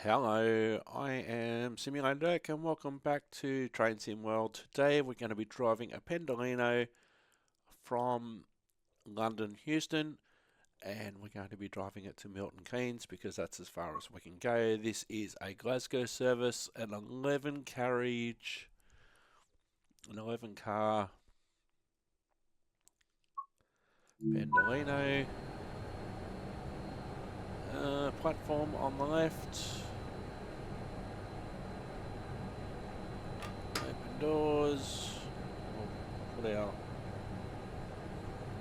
Hello, I am Simulator Dirk and welcome back to Train Sim World. Today we're going to be driving a Pendolino from London Euston and we're going to be driving it to Milton Keynes because that's as far as we can go. This is a Glasgow service, an 11 carriage, an 11 car Pendolino. Platform on the left. Open doors. We'll put our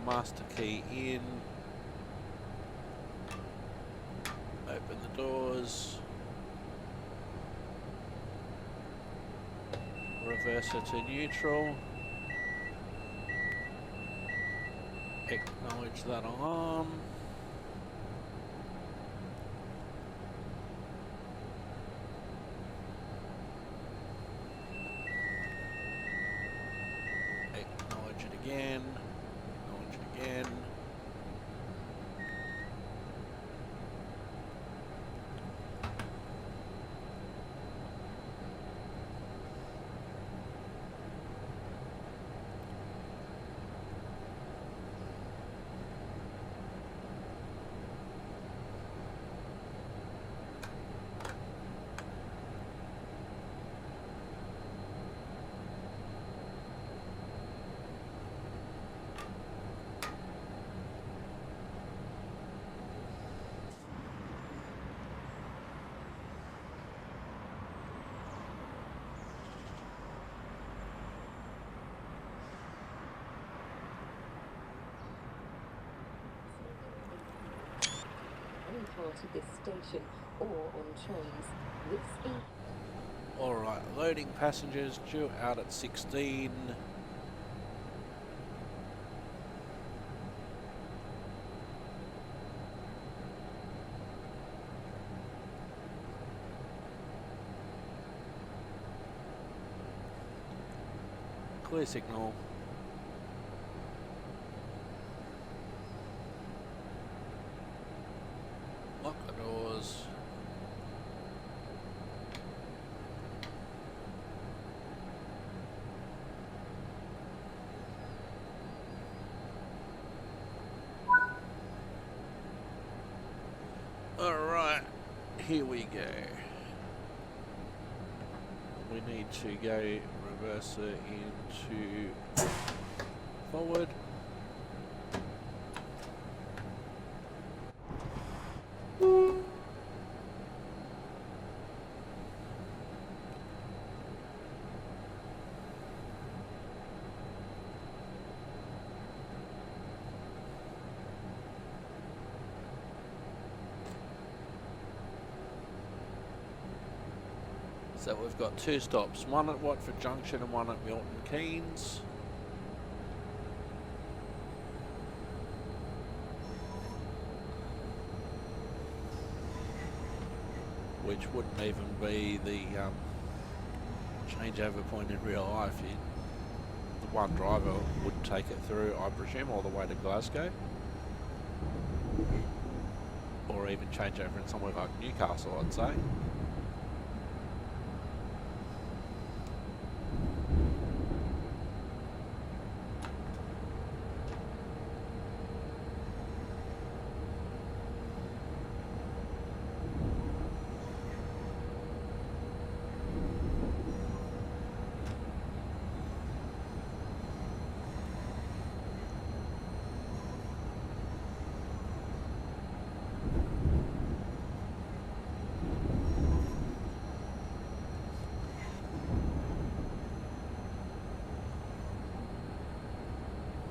master key in. Open the doors. Reverser to neutral. Acknowledge that alarm. Acknowledge it again. Acknowledge it again. Part of this station or on trains with speed. Alright, loading passengers due out at 16. Clear signal. Lock the doors. Alright, here we go. We need to go reverser into forward. So we've got two stops, one at Watford Junction and one at Milton Keynes. Which wouldn't even be the changeover point in real life. The one driver would take it through, I presume, all the way to Glasgow. Or even change over in somewhere like Newcastle, I'd say.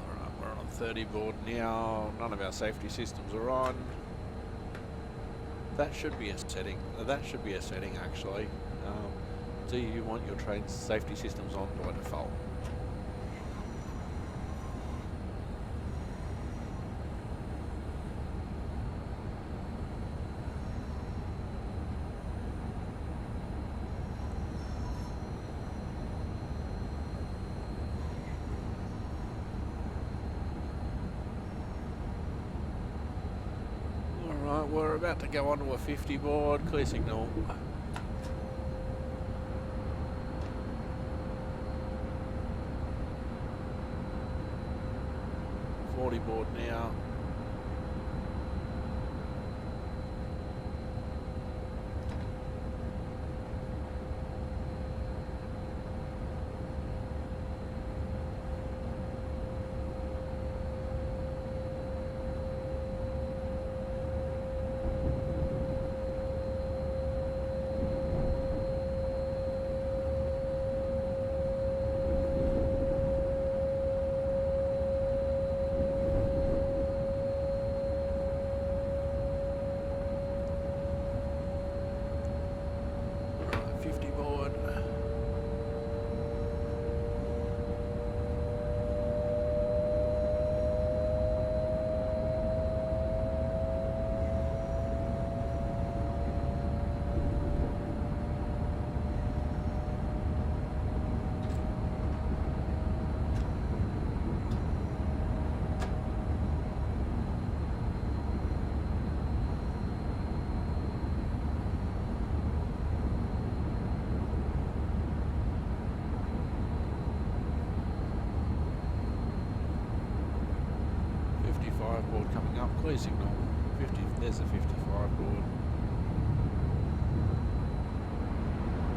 Alright, we're on 30 board now. None of our safety systems are on. That should be a setting. That should be a setting actually. Do you want your train safety systems on by default? we're about to go onto a 50 board, clear signal. 40 board now. Board coming up, clear signal. 50, there's a 55 board.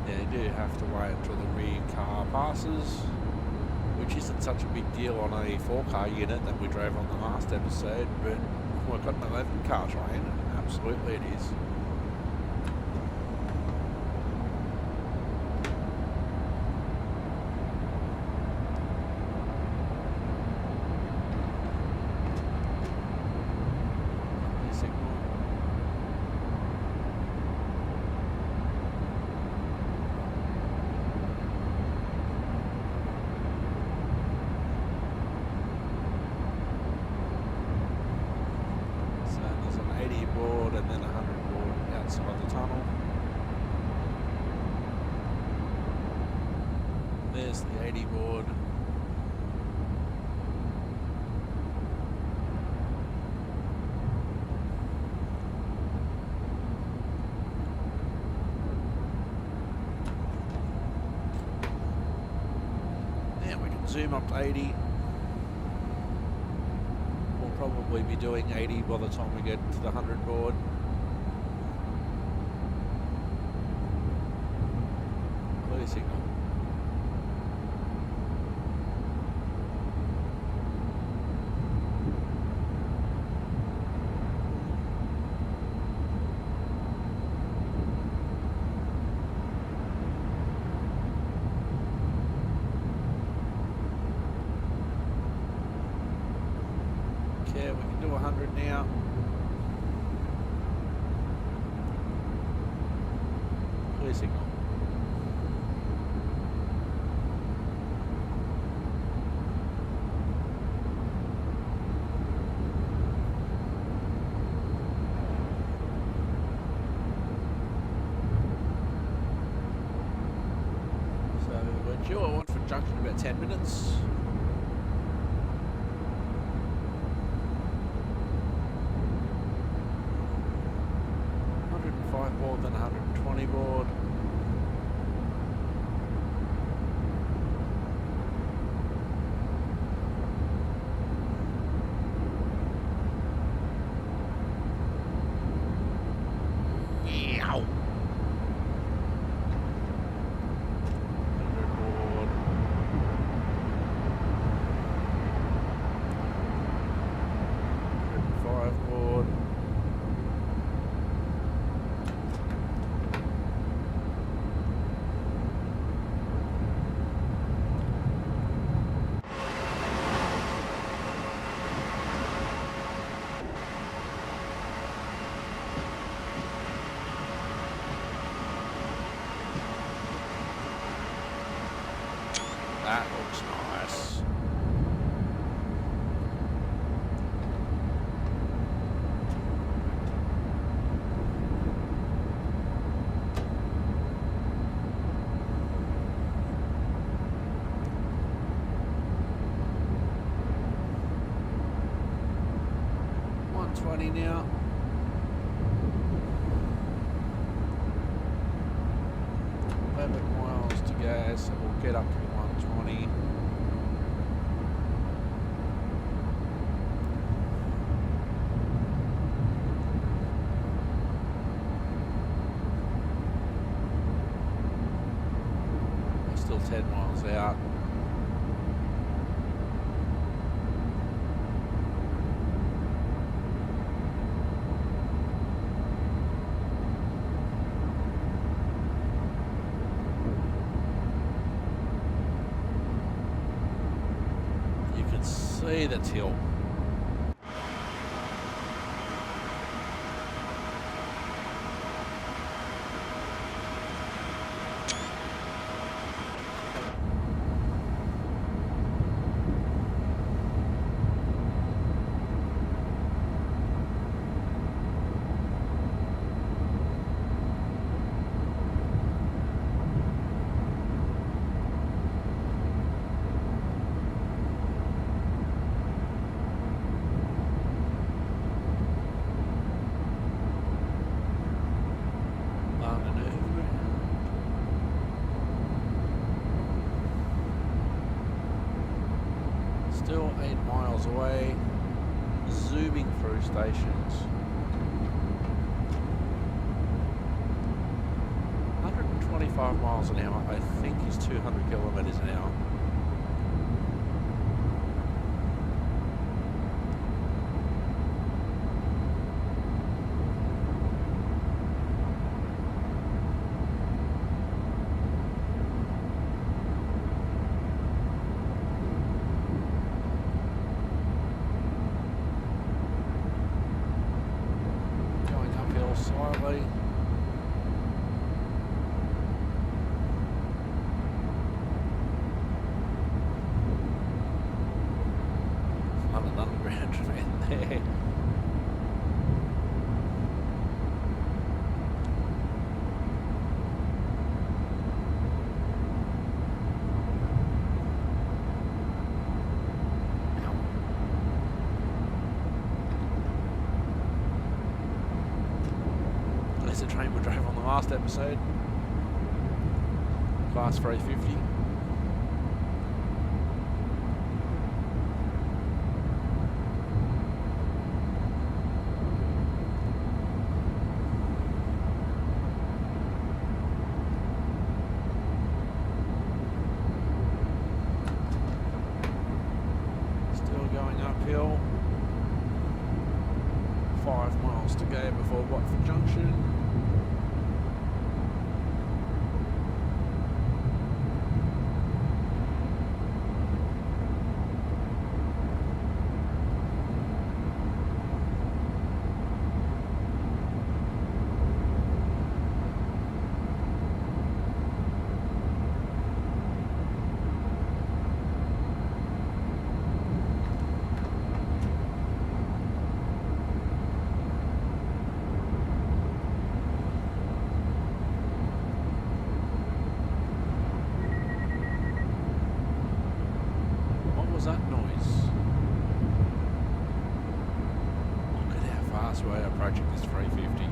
Yeah, you do have to wait until the rear car passes, which isn't such a big deal on a 4-car unit that we drove on the last episode, but we've got an 11-car train, absolutely it is. There's the 80 board. Now we can zoom up to 80. We'll probably be doing 80 by the time we get to the 100 board. Clear signal. Yeah, we can do 100 now. Clear signal. So we're due at Watford Junction in about 10 minutes. Board, then 120 board. Meow. 100 board. 105 board. That looks nice. $120 now. Okay, so we'll get up to 120. We're still 10 miles out. See that hill. Still 8 miles away, zooming through stations. 125 miles an hour, I think is 200 kilometers an hour. Slightly. Found an underground van there. There's a train we drove on the last episode. Class 350. Still going uphill. 5 miles to go before Watford Junction. That noise? Look at how fast we're approaching this 350.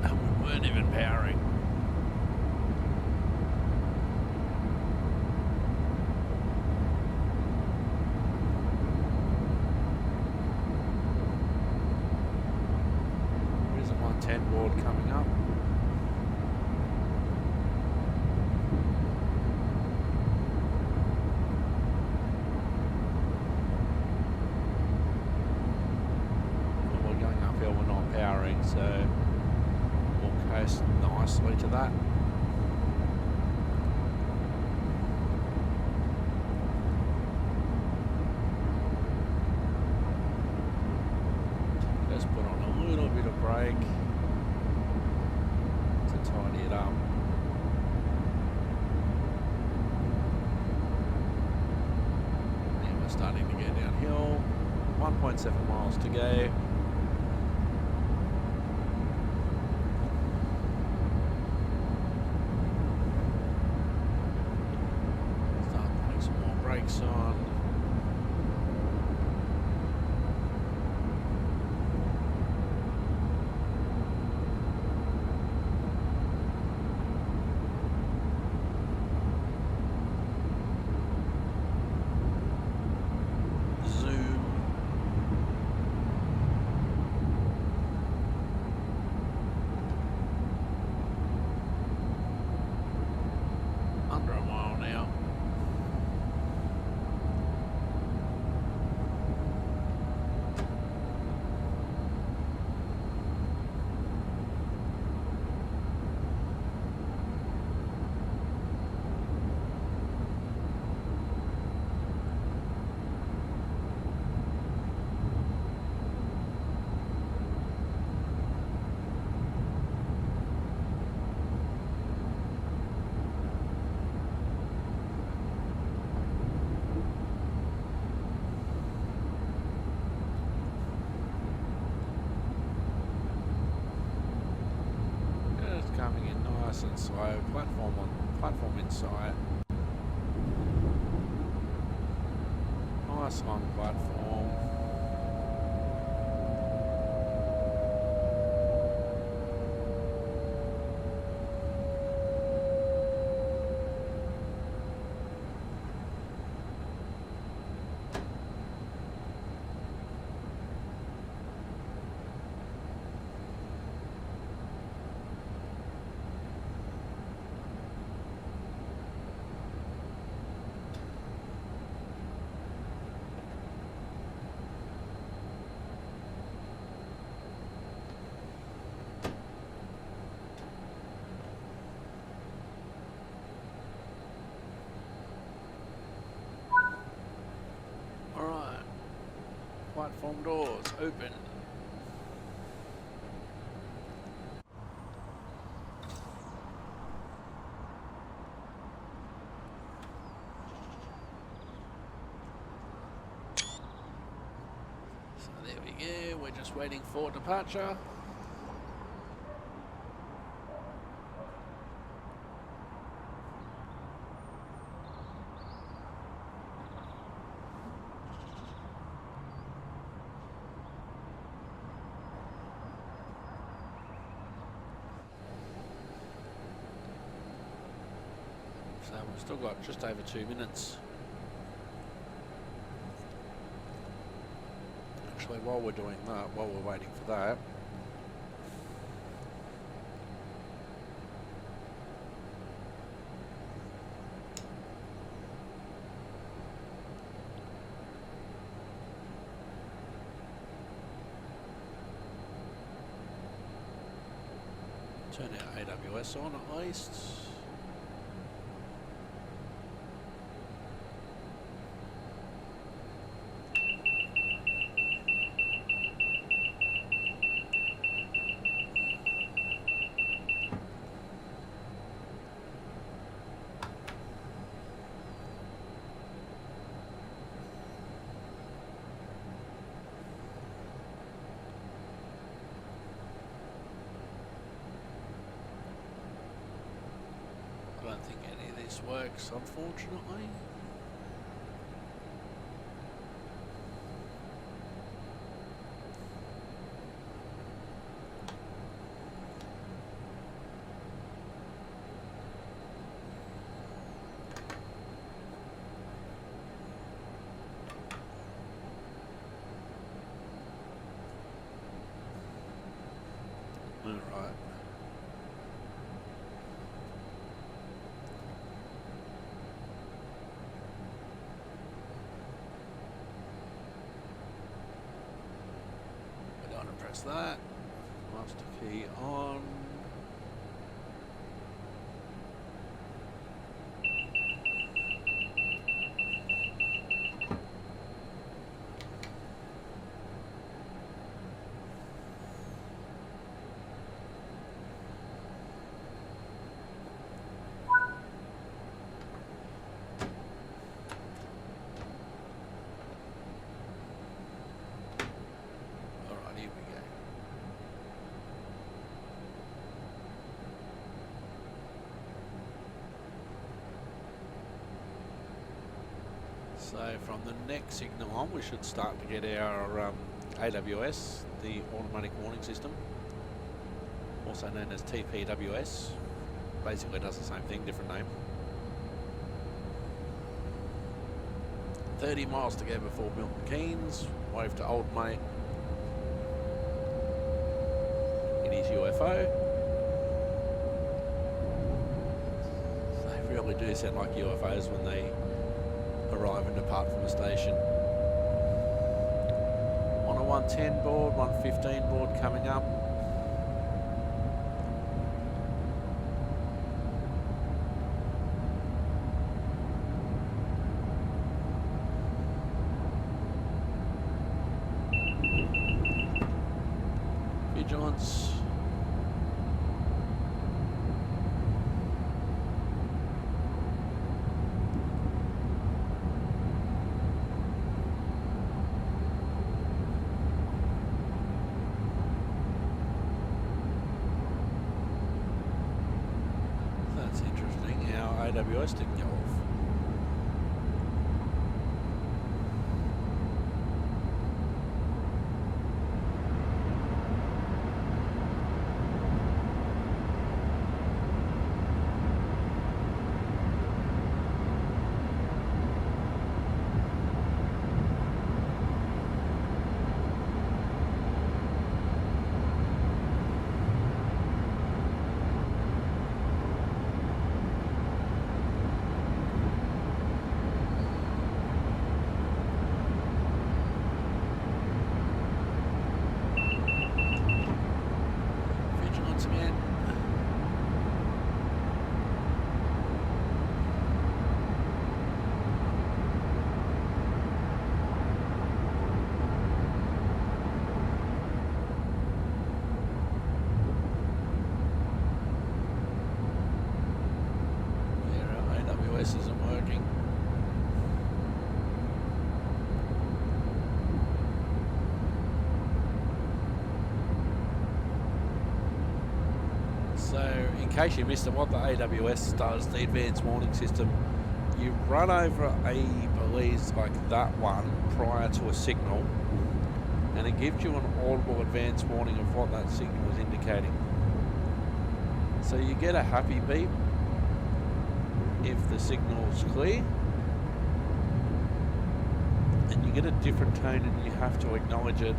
And we weren't even powering. Board coming up. And we're going uphill, we're not powering, so we'll coast nicely to that. Just put on a little bit of brake. Tidy it up. And we're starting to go downhill. 1.7 miles to go. Start putting some more brakes on. Nice and slow. Platform in sight. Nice long platform. Alright. Platform doors open. So there we go, we're just waiting for departure. So we've still got just over 2 minutes. Actually, while we're doing that, while we're waiting for that, turn our AWS on at least. I don't think any of this works, unfortunately. Alright. We're going to press that. Master key on. Alright, here we go. So from the next signal on, we should start to get our AWS, the automatic warning system, also known as TPWS. Basically does the same thing, different name. 30 miles to go before Milton Keynes. Wave to old mate in his UFO. They really do sound like UFOs when they arrive and depart from the station. On a 110 board, 115 board coming up. Vigilance. AWS didn't go off. Isn't working. So, in case you missed it, what the AWS does, the advanced warning system, you run over a balise like that one prior to a signal, and it gives you an audible advanced warning of what that signal is indicating. So you get a happy beep if the signal is clear, and you get a different tone and you have to acknowledge it,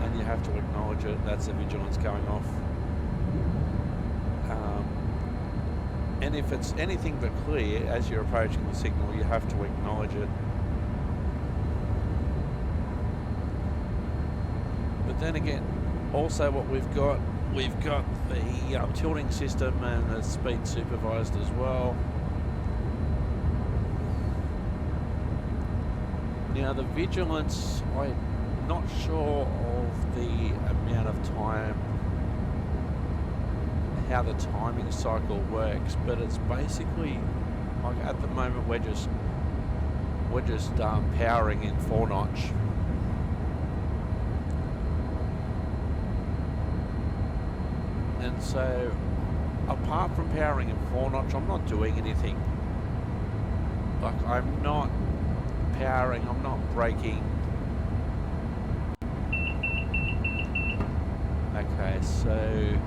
and you have to acknowledge it. That's the vigilance going off. And if it's anything but clear as you're approaching the signal, you have to acknowledge it. But then again, also what we've got the tilting system and the speed supervised as well. Now the vigilance, I'm not sure of the amount of time, how the timing cycle works, but it's basically like at the moment we're just powering in 4-notch. And so, apart from powering in 4-notch, I'm not doing anything. Like, I'm not powering, I'm not braking. Okay, so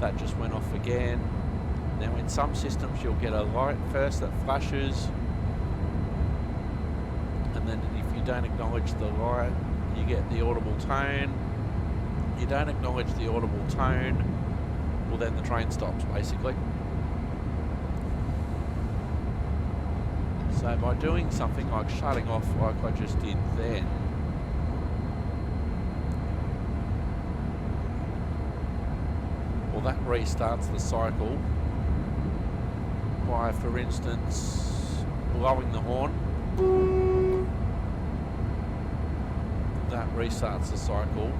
that just went off again. Now, in some systems, you'll get a light first that flashes, and then if you don't acknowledge the light, you get the audible tone. You don't acknowledge the audible tone, well, then the train stops, basically. So by doing something like shutting off like I just did then, well, that restarts the cycle by, for instance, blowing the horn. That restarts the cycle.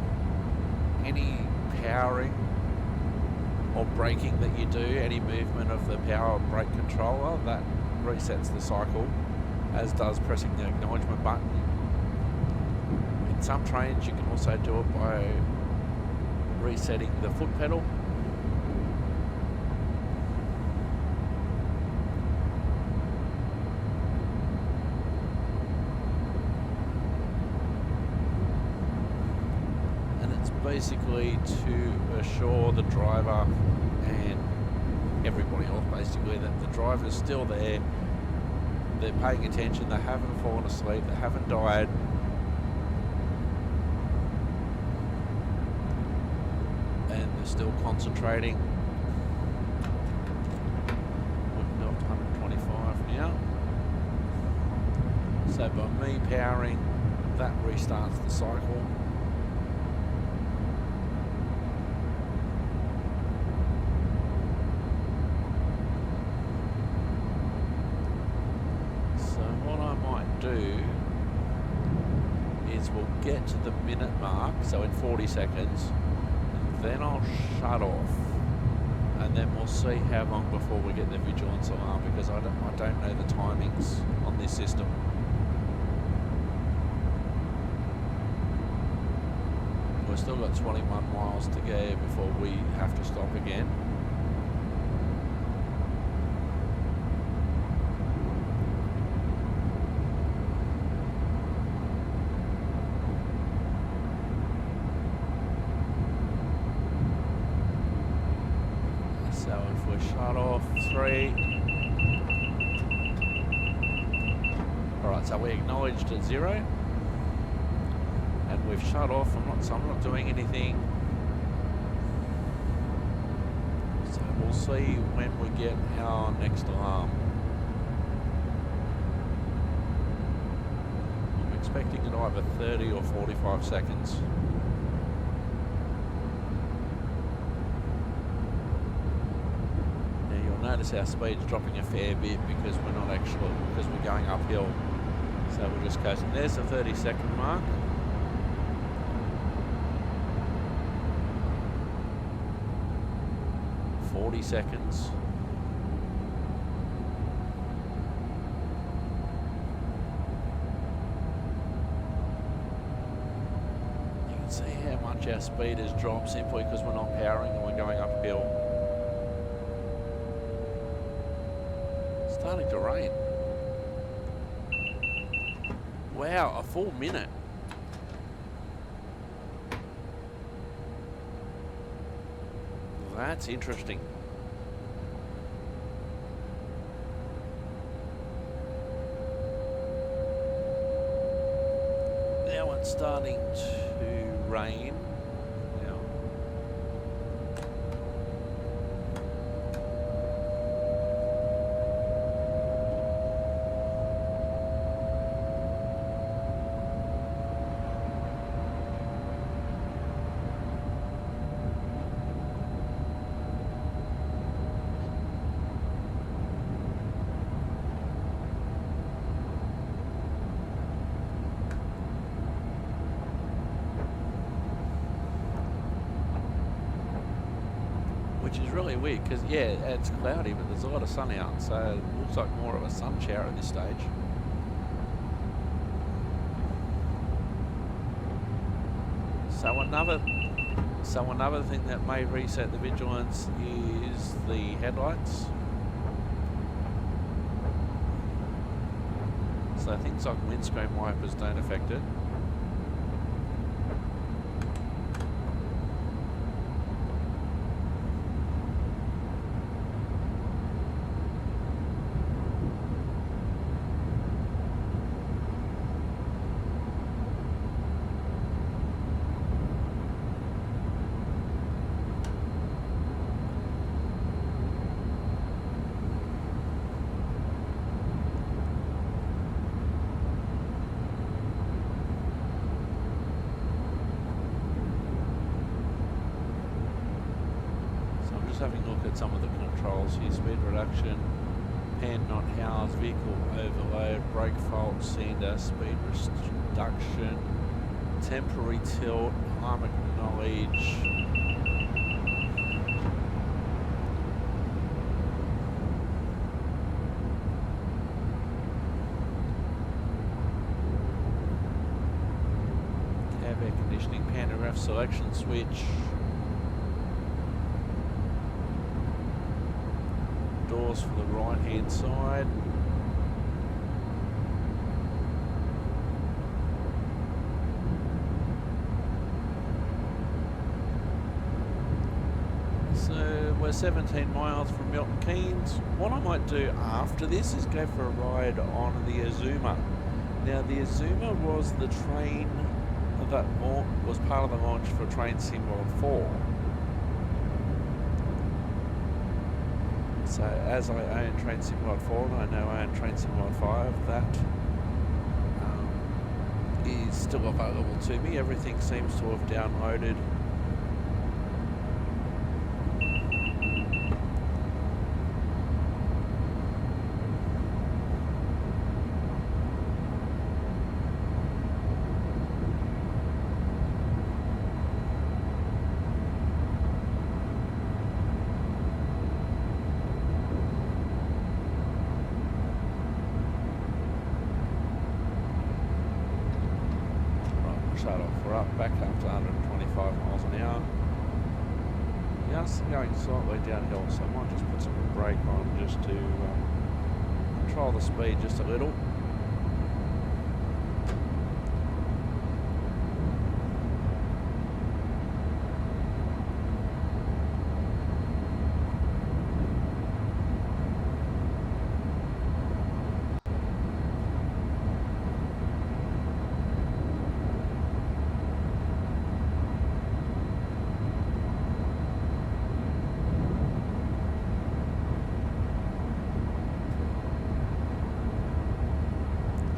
Any powering or braking that you do, any movement of the power brake controller, that resets the cycle, as does pressing the acknowledgement button. In some trains you can also do it by resetting the foot pedal. Basically to assure the driver and everybody else basically that the driver's still there, they're paying attention, they haven't fallen asleep, they haven't died, and they're still concentrating. We've got 125 now. So by me powering, that restarts the cycle. We'll get to the minute mark, so in 40 seconds, then I'll shut off, and then we'll see how long before we get the vigilance alarm, because I don't know the timings on this system. We've still got 21 miles to go before we have to stop again. shut off. 3. Alright, so we acknowledged at 0. And we've shut off. I'm not doing anything. So we'll see when we get our next alarm. I'm expecting it either 30 or 45 seconds. Now you'll notice our speed's dropping a fair bit because we're going uphill. So we're just coasting. There's the 30-second mark. 40 seconds. You can see how much our speed has dropped simply because we're not powering and we're going uphill. It's starting to rain. Wow, a full minute. That's interesting. Now it's starting to rain. Now. Which is really weird because, yeah, it's cloudy, but there's a lot of sun out, so it looks like more of a sun shower at this stage. So another thing that may reset the vigilance is the headlights. So things like windscreen wipers don't affect it. Having a look at some of the controls here. Speed reduction, hand not housed, vehicle overload, brake fault, sander, speed reduction, temporary tilt, arm acknowledge. Cab air conditioning, pantograph selection switch. Doors for the right hand side. So we're 17 miles from Milton Keynes. What I might do after this is go for a ride on the Azuma. Now the Azuma was the train that was part of the launch for Train Sim World 4. So as I own Train Sim World 4 and I now own Train Sim World 5, that is still available to me. Everything seems to have downloaded. Shut off. We're up back up to 125 miles an hour. Just going slightly downhill, so I might just put some brake on just to control the speed just a little.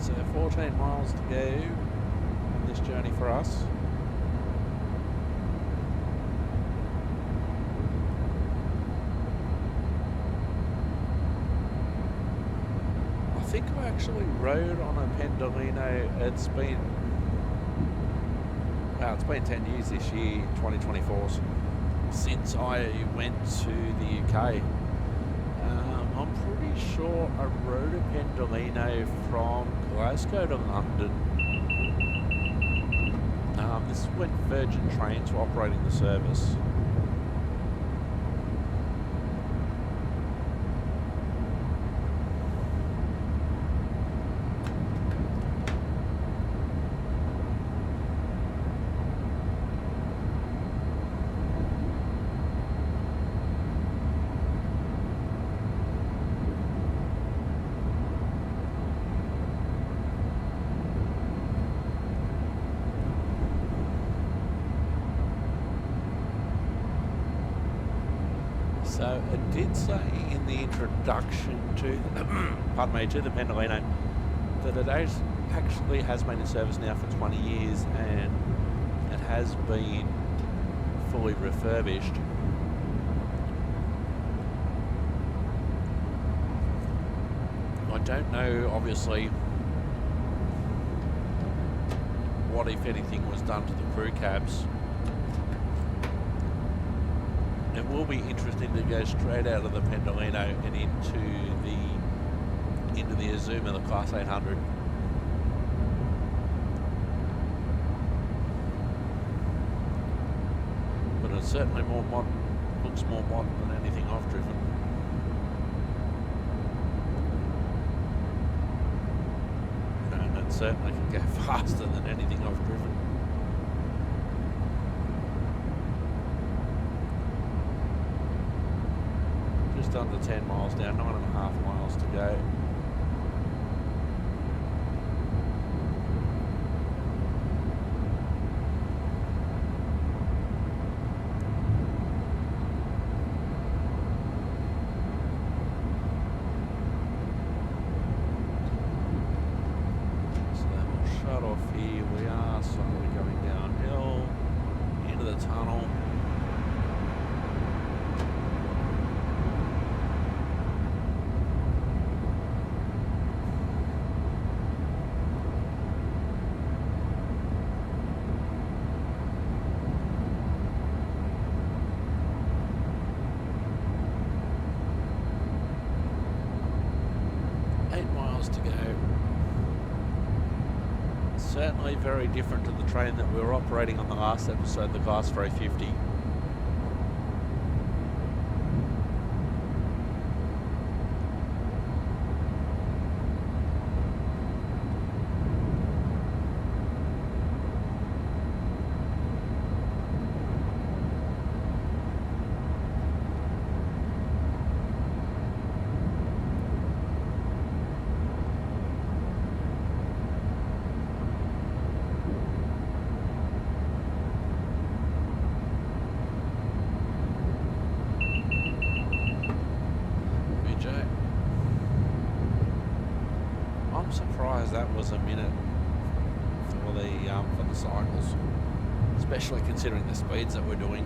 So 14 miles to go on this journey for us. I think I actually rode on a Pendolino. It's been 10 years this year, 2024, since I went to the UK. I'm pretty sure I rode a Pendolino from Glasgow to London. This is when Virgin Trains were operating the service. So it did say in the introduction to, pardon me, to the Pendolino that it actually has been in service now for 20 years and it has been fully refurbished. I don't know, obviously, what, if anything, was done to the crew cabs. It will be interesting to go straight out of the Pendolino and into the Azuma, the Class 800. But it's certainly more modern, looks more modern than anything I've driven. And it certainly can go faster than anything I've driven. Just under 10 miles now, 9.5 miles to go. So then we'll shut off here. We are slowly going downhill into the tunnel. To go. Certainly very different to the train that we were operating on the last episode, the Class 350. I'm surprised that was a minute for the cycles, especially considering the speeds that we're doing.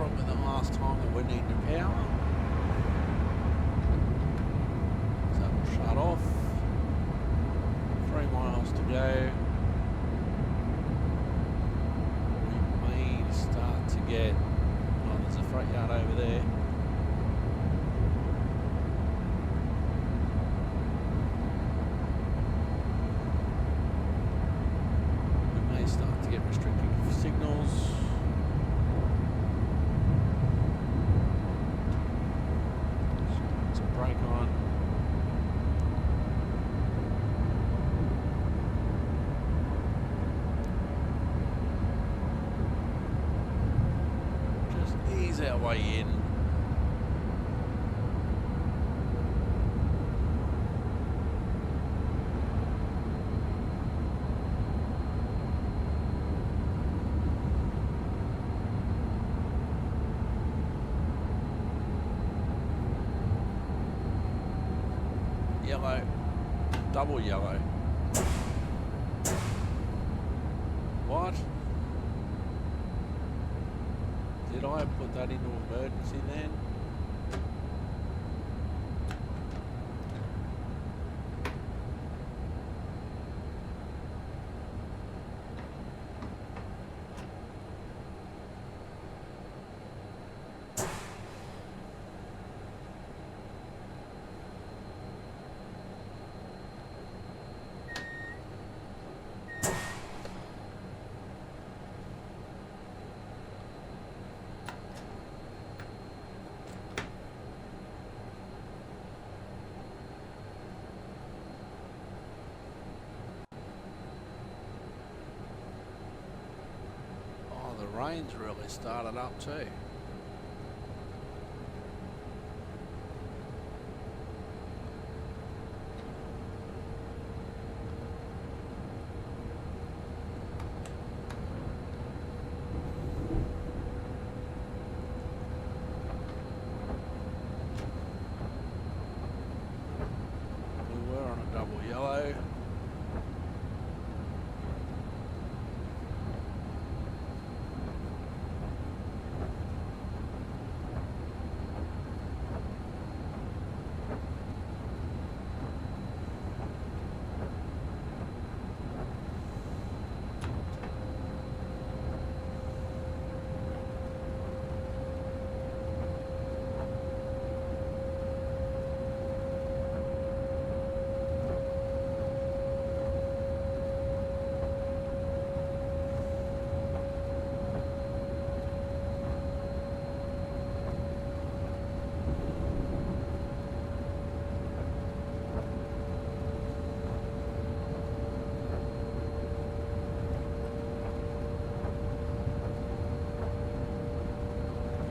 probably the last time that we need new power. So we'll shut off. 3 miles to go. We may start to get, oh, there's a freight yard over there. We may start to get restricted signals. Some brake on. Ease our way in. Yellow, double yellow. What? Did I put that into emergency then? The rain's really started up too. We were on a double yellow.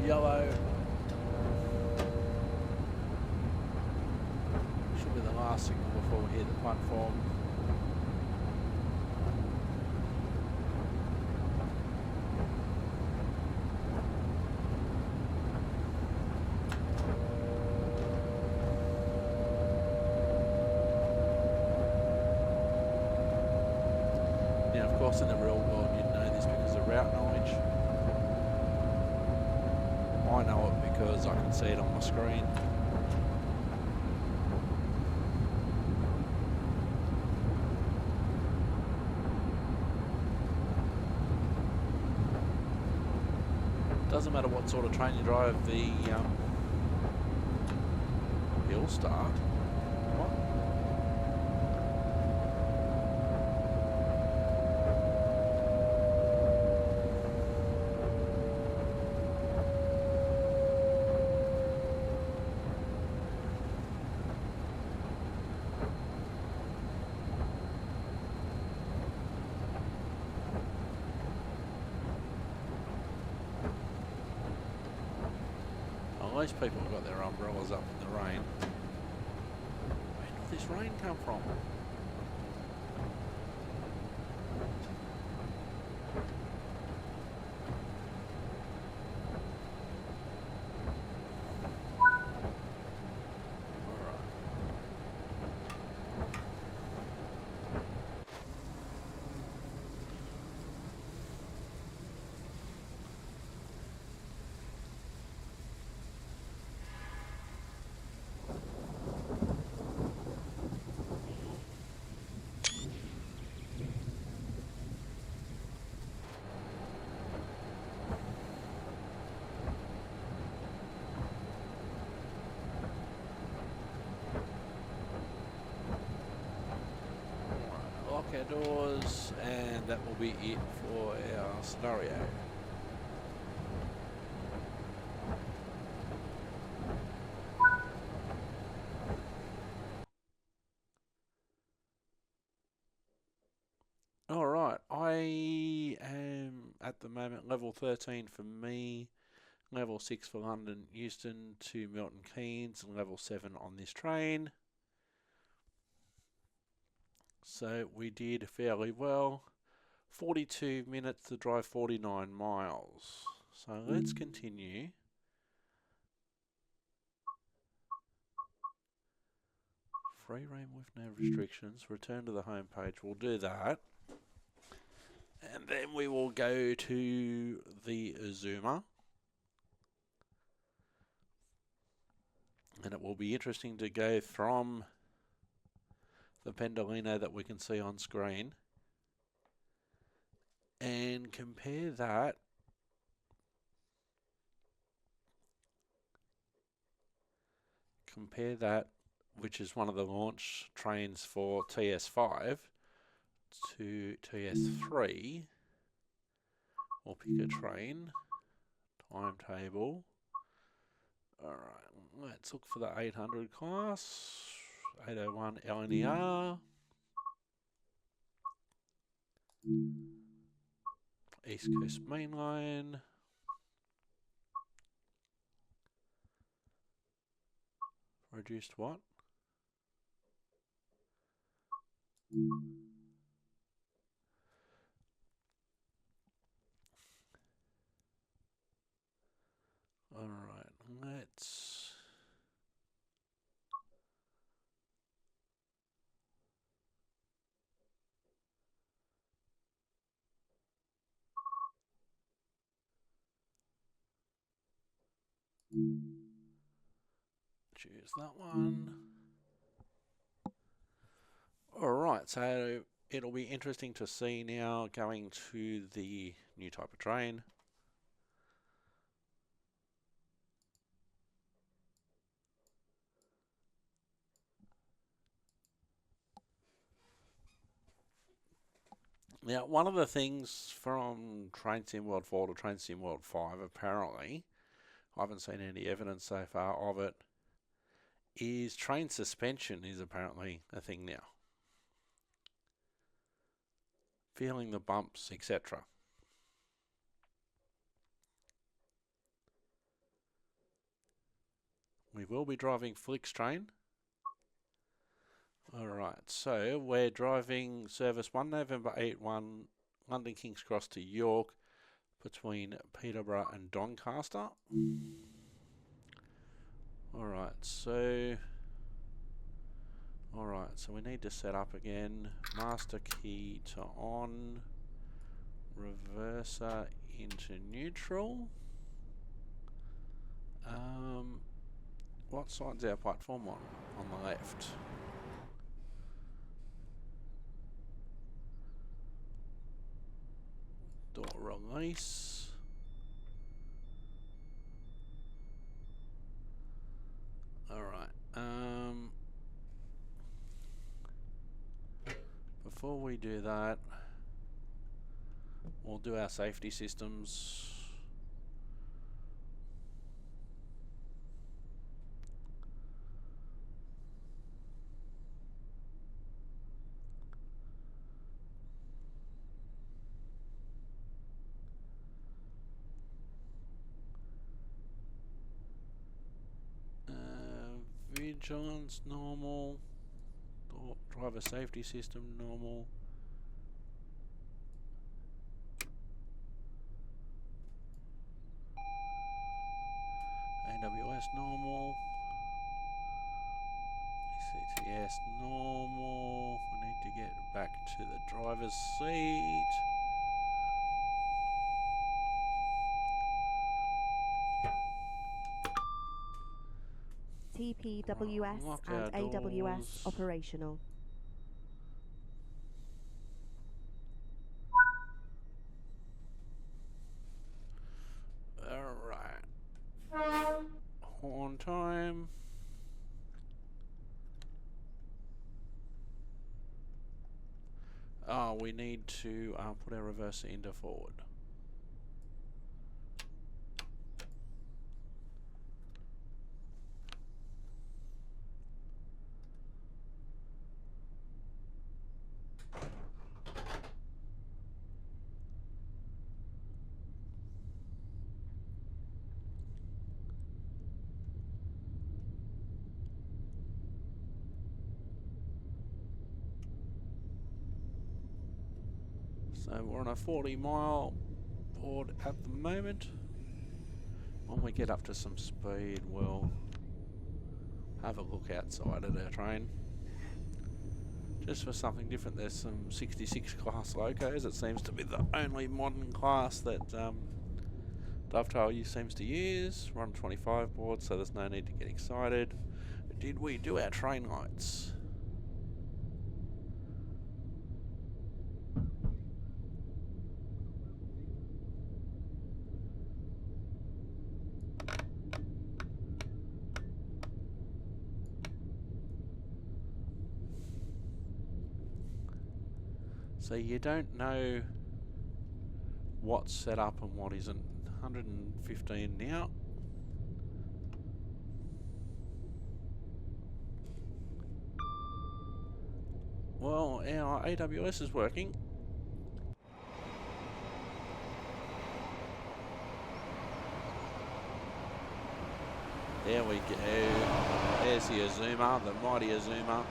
Yellow. Should be the last signal before we hit the platform. Now, of course, in the real world, you'd know this because of route knowledge. I know it because I can see it on my screen. Doesn't matter what sort of train you drive, the hill start. What? Most people have got their umbrellas up in the rain. Where did this rain come from? our doors, and that will be it for our scenario. Alright, I am at the moment level 13 for me, level 6 for London Euston to Milton Keynes, and level 7 on this train. So we did fairly well. 42 minutes to drive 49 miles. So let's continue. Free reign with no restrictions. Return to the home page. We'll do that. And then we will go to the Zoomer. And it will be interesting to go from the Pendolino that we can see on screen and compare that which is one of the launch trains for TS5 to TS3. We'll pick a train, timetable. Alright, let's look for the 800 class, 801 LNER, East Coast Main Line, reduced what? Alright, let's choose that one. Alright, so it'll be interesting to see now going to the new type of train. Now, one of the things from Train Sim World 4 to Train Sim World 5, apparently, I haven't seen any evidence so far of it, is train suspension is apparently a thing now. Feeling the bumps, etc. We will be driving Flix train. Alright, so we're driving service 1 November 81 London King's Cross to York between Peterborough and Doncaster. Alright, so we need to set up again. Master key to on, reverser into neutral. What side's our platform on? On the left. Door release. Alright. Before we do that, we'll do our safety systems. Vigilance normal. Driver safety system normal. AWS normal. ECTS normal. We need to get back to the driver's seat. TPWS and AWS operational. Alright. Horn time. now we need to put our reverser into forward. So we're on a 40-mile board at the moment. When we get up to some speed, we'll have a look outside at our train. Just for something different, there's some 66 class locos. It seems to be the only modern class that Dovetail seems to use. We're on a 25 board, so there's no need to get excited. Did we do our train lights? So you don't know what's set up and what isn't. 115 now. Well, our AWS is working. There we go. There's the Azuma, the mighty Azuma.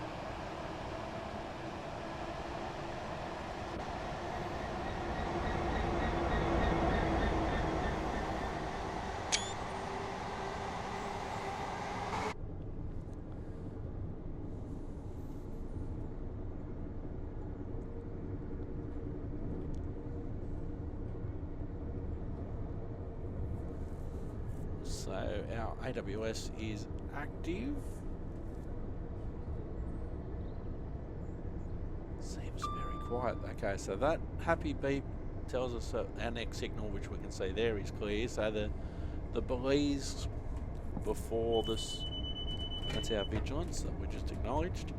So our AWS is active. Seems very quiet. Okay, so that happy beep tells us that our next signal, which we can see there, is clear. So the Belize before this, that's our vigilance that we just acknowledged.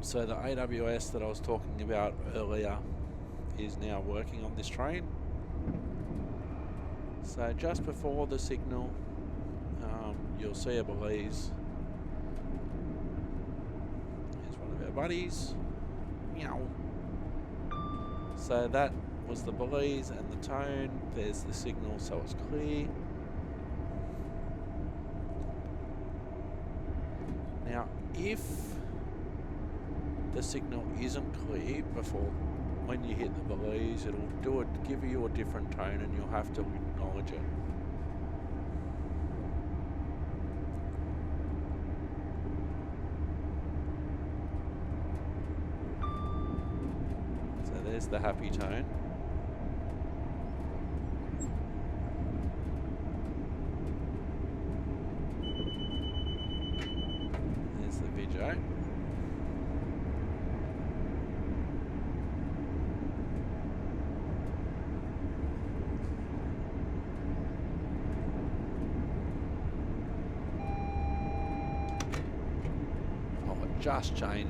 So the AWS that I was talking about earlier is now working on this train. So just before the signal, you'll see a Belize. Here's one of our buddies. Meow. So that was the Belize and the tone. There's the signal, so it's clear. Now, if the signal isn't clear before, when you hit the Belize, it'll give you a different tone, and you'll have to acknowledge it. So there's the happy tone. There's the video. Just changed.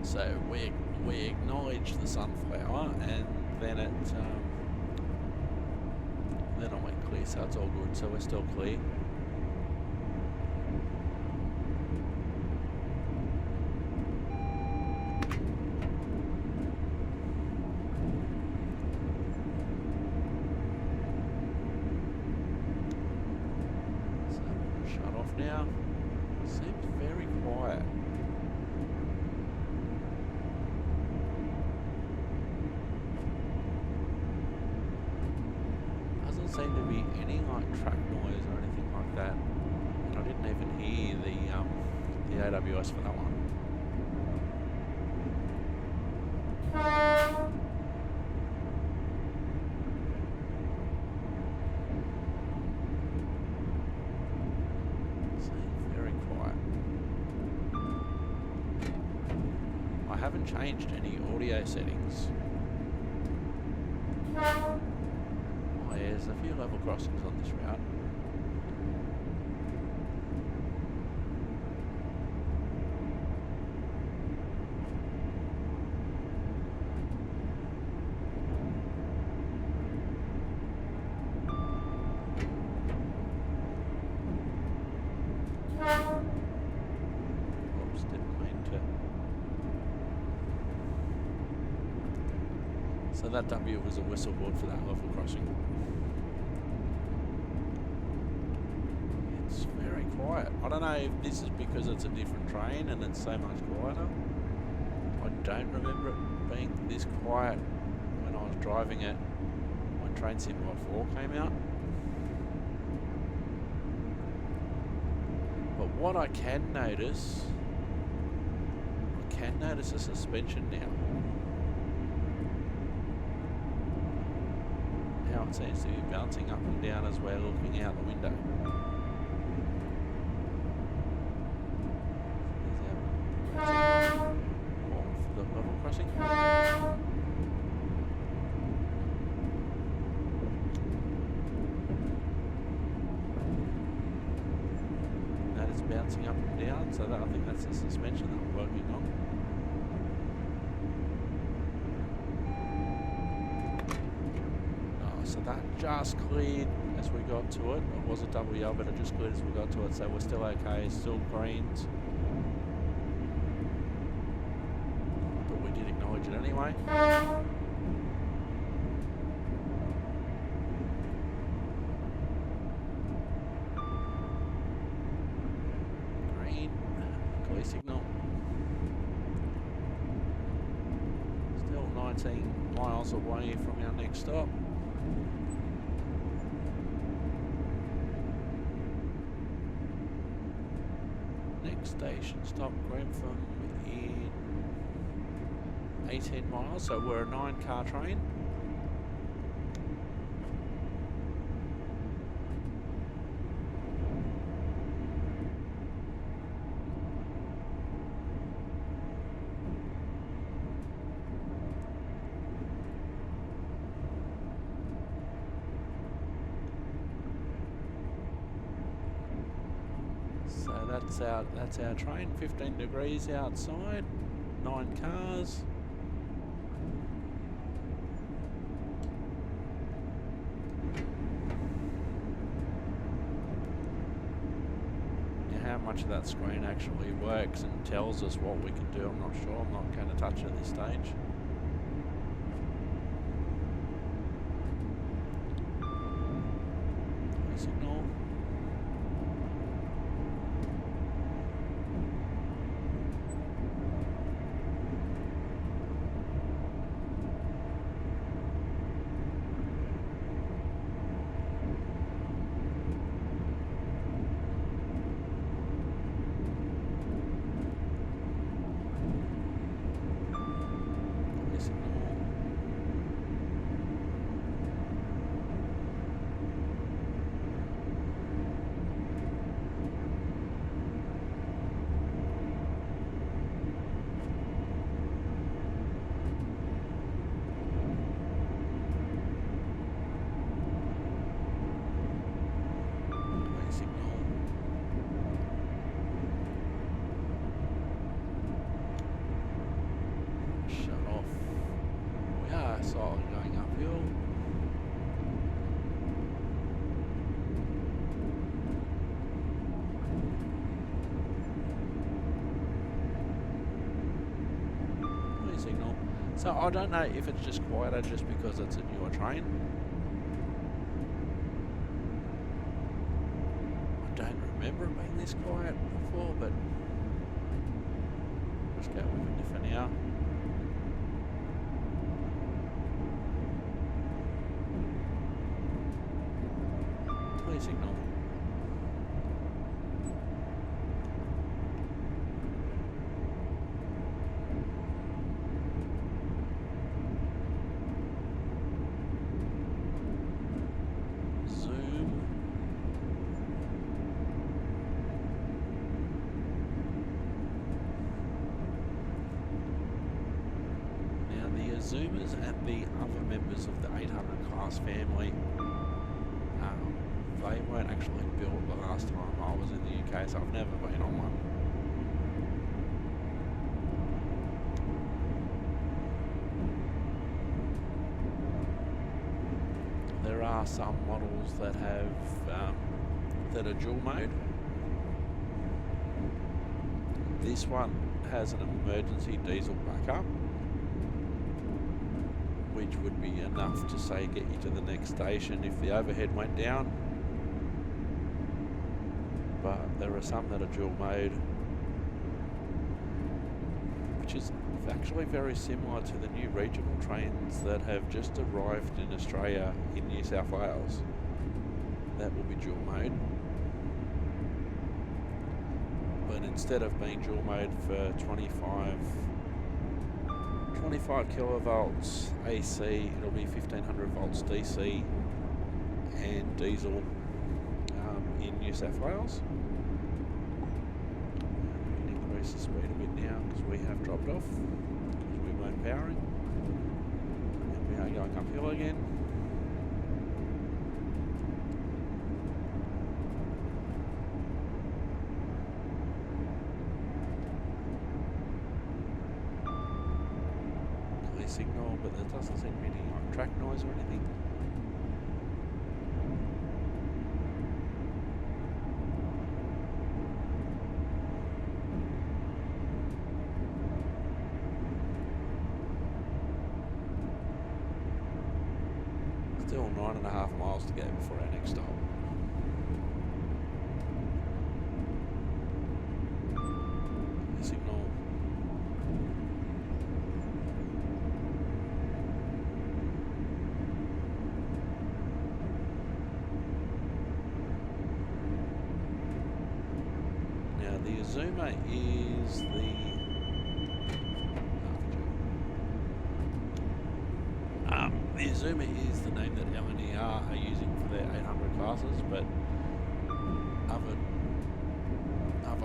So we acknowledge the sunflower, and then it went clear, so it's all good. So we're still clear. Now, seems very quiet. Doesn't seem to be any like track noise or anything like that. And I didn't even hear the AWS for that one. I haven't changed any audio settings. Oh, yeah, there's a few level crossings on this route. So that W was a whistle board for that level crossing. It's very quiet. I don't know if this is because it's a different train and it's so much quieter. I don't remember it being this quiet when I was driving it when Train Sim World 4 came out. But what I can notice a suspension now. Now it seems to be bouncing up and down as we're looking out the window. For the level crossing. That is bouncing up and down, so I think that's the suspension that we're working on. So that just cleared as we got to it. It was a double yellow, but it just cleared as we got to it, so we're still okay, still greens. But we did acknowledge it anyway. Green, clear signal. Still 19 miles away from our next stop. Station stop Grenfell in 18 miles, so we're a 9-car train. So that's our train, 15 degrees outside, 9 cars. Now how much of that screen actually works and tells us what we can do, I'm not sure. I'm not going to touch it at this stage. Signal. Going uphill. Clear signal. So I don't know if it's just quieter just because it's a newer train. I don't remember it being this quiet before, but let's go with it for now. Signal. Zoom. Now the Zoomers and the other members of the 800 class family, they weren't actually built the last time I was in the UK, so I've never been on one. There are some models that have that are dual mode. This one has an emergency diesel backup. which would be enough to say get you to the next station if the overhead went down. But there are some that are dual mode, which is actually very similar to the new regional trains that have just arrived in Australia in New South Wales. That will be dual mode. But instead of being dual mode for 25 kilovolts AC, it'll be 1500 volts DC and diesel in New South Wales. We can increase the speed a bit now because we have dropped off because we weren't powering, and we are going uphill again. Clear signal, but there doesn't seem to be any like track noise or anything. Still 9.5 miles to go before our next stop. Signal. Now the Azuma is the Azuma is the name that LNER are using for their 800 classes, but other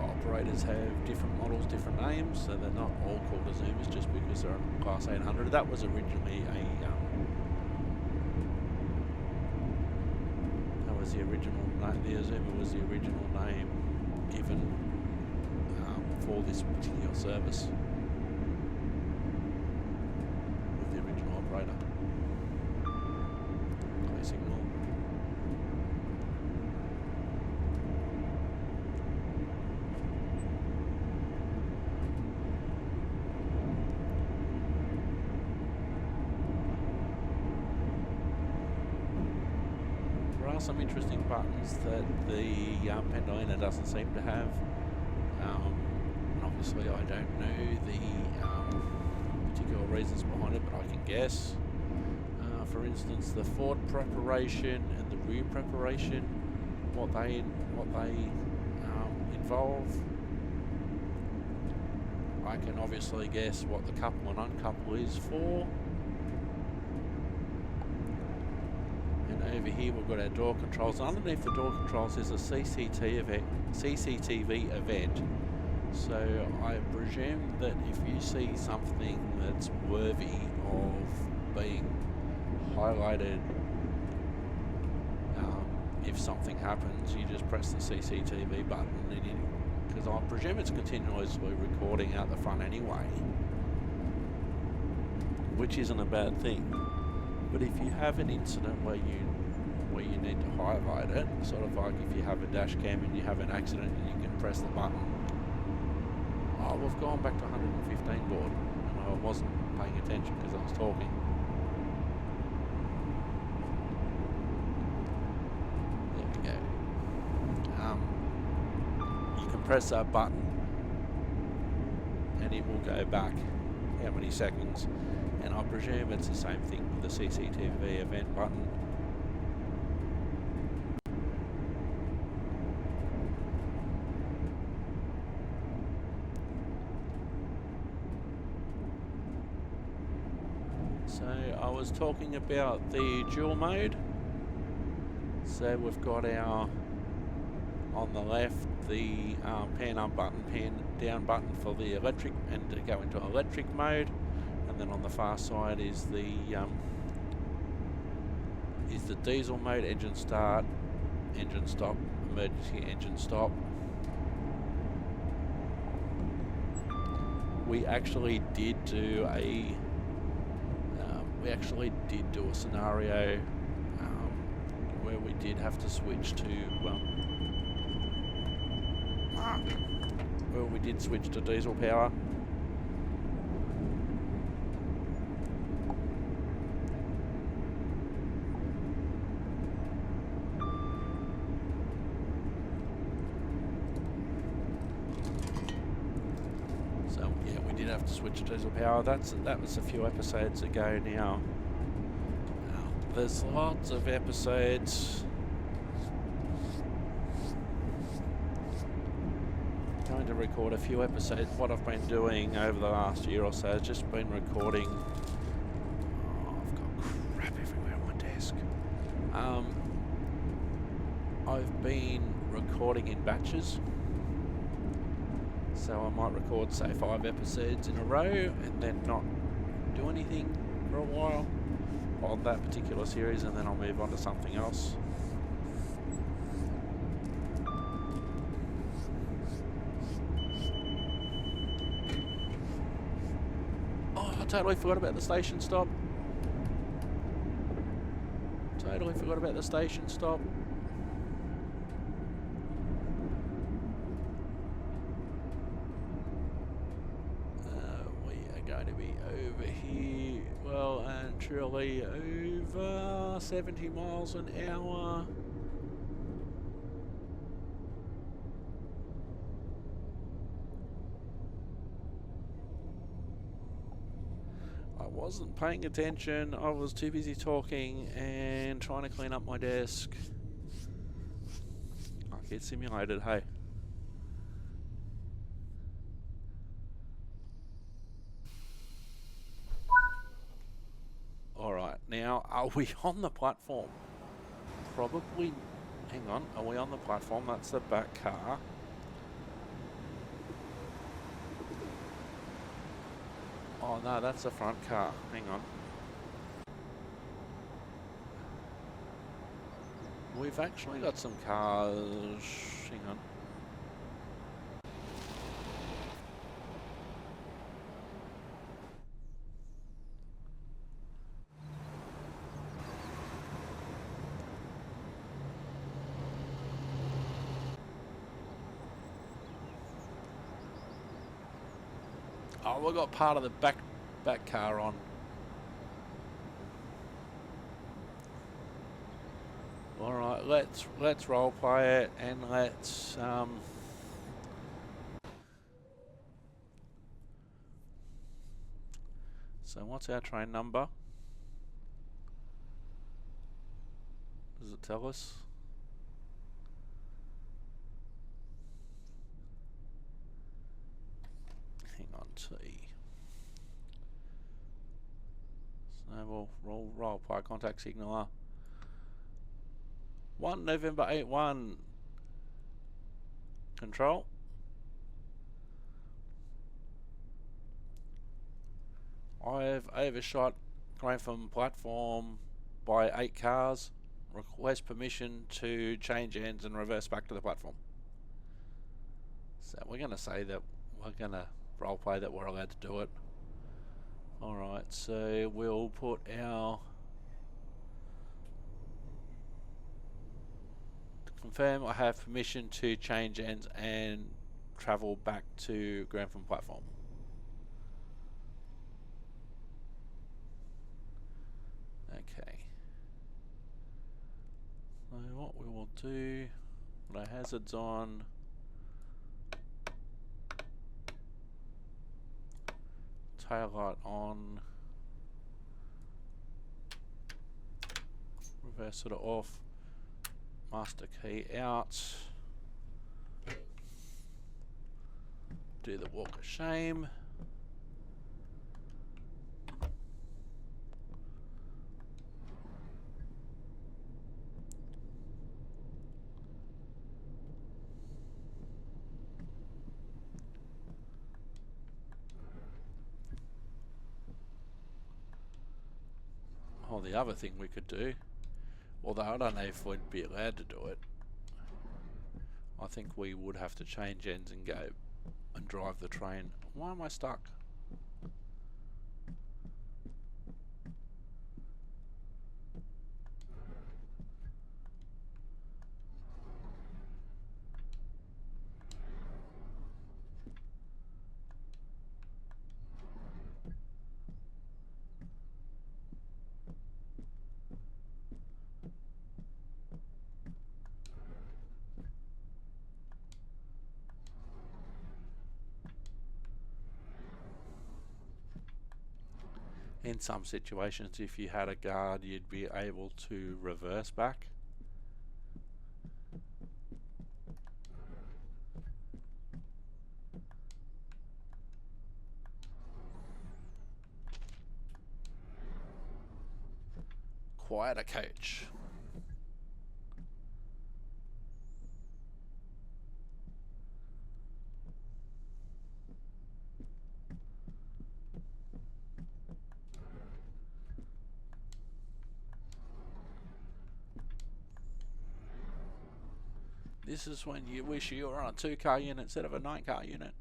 operators have different models, different names, so they're not all called Azumas just because they're a class 800. That was originally the original name. The Azuma was the original name given for this particular service with the original operator. Signal. There are some interesting buttons that the Pendolino doesn't seem to have. And obviously I don't know the particular reasons behind it, but I can guess. For instance, the forward preparation and the rear preparation, what they involve. I can obviously guess what the couple and uncouple is for. And over here we've got our door controls. Underneath the door controls is a CCTV event. So I presume that if you see something that's worthy of being highlighted, if something happens, you just press the CCTV button, because I presume it's continuously recording out the front anyway, which isn't a bad thing. But if you have an incident where you need to highlight it, sort of like if you have a dash cam and you have an accident and you can press the button. Oh, we've gone back to 115 board, and I wasn't paying attention because I was talking. Press that button and it will go back how many seconds, and I presume it's the same thing with the CCTV event button. So I was talking about the dual mode. So we've got our, on the left, the pan up button, pan down button for the electric, and to go into electric mode, and then on the far side is the diesel mode, engine start, engine stop, emergency engine stop. We actually did do a scenario where we did have to switch to diesel power. Yeah, we did have to switch to diesel power. That was a few episodes ago now. There's lots of episodes. Going to record a few episodes. What I've been doing over the last year or so has just been recording. Oh, I've got crap everywhere on my desk. I've been recording in batches. So I might record, say, 5 episodes in a row and then not do anything for a while on that particular series, and then I'll move on to something else. Oh, I totally forgot about the station stop. Totally forgot about the station stop. We are going to be over here, well and truly over 70 miles an hour. I wasn't paying attention. I was too busy talking and trying to clean up my desk. Like it's simulated, hey. Alright, now are we on the platform? Probably. Hang on, are we on the platform? That's the back car. Oh no, that's the front car. Hang on. We've actually got some cars. Hang on. Oh, we've got part of the back car on. All right, let's role play it and let's So what's our train number? Does it tell us? Hang on, T. So we'll roll play contact signaler. 1 November 81. Control. I've overshot Grantham platform by 8 cars. Request permission to change ends and reverse back to the platform. So we're going to say that we're going to roleplay that we're allowed to do it. Alright, so we'll put our... Confirm I have permission to change ends and travel back to Grantham platform. Okay. So what we will do, put our hazards on. Tail light on. Reverse it off. Master key out. Do the walk of shame. Oh, the other thing we could do, although I don't know if we'd be allowed to do it, I think we would have to change ends and go and drive the train. Why am I stuck? in some situations, if you had a guard, you'd be able to reverse back. Quite a coach. This is when you wish you were on a 2-car unit instead of a 9-car unit.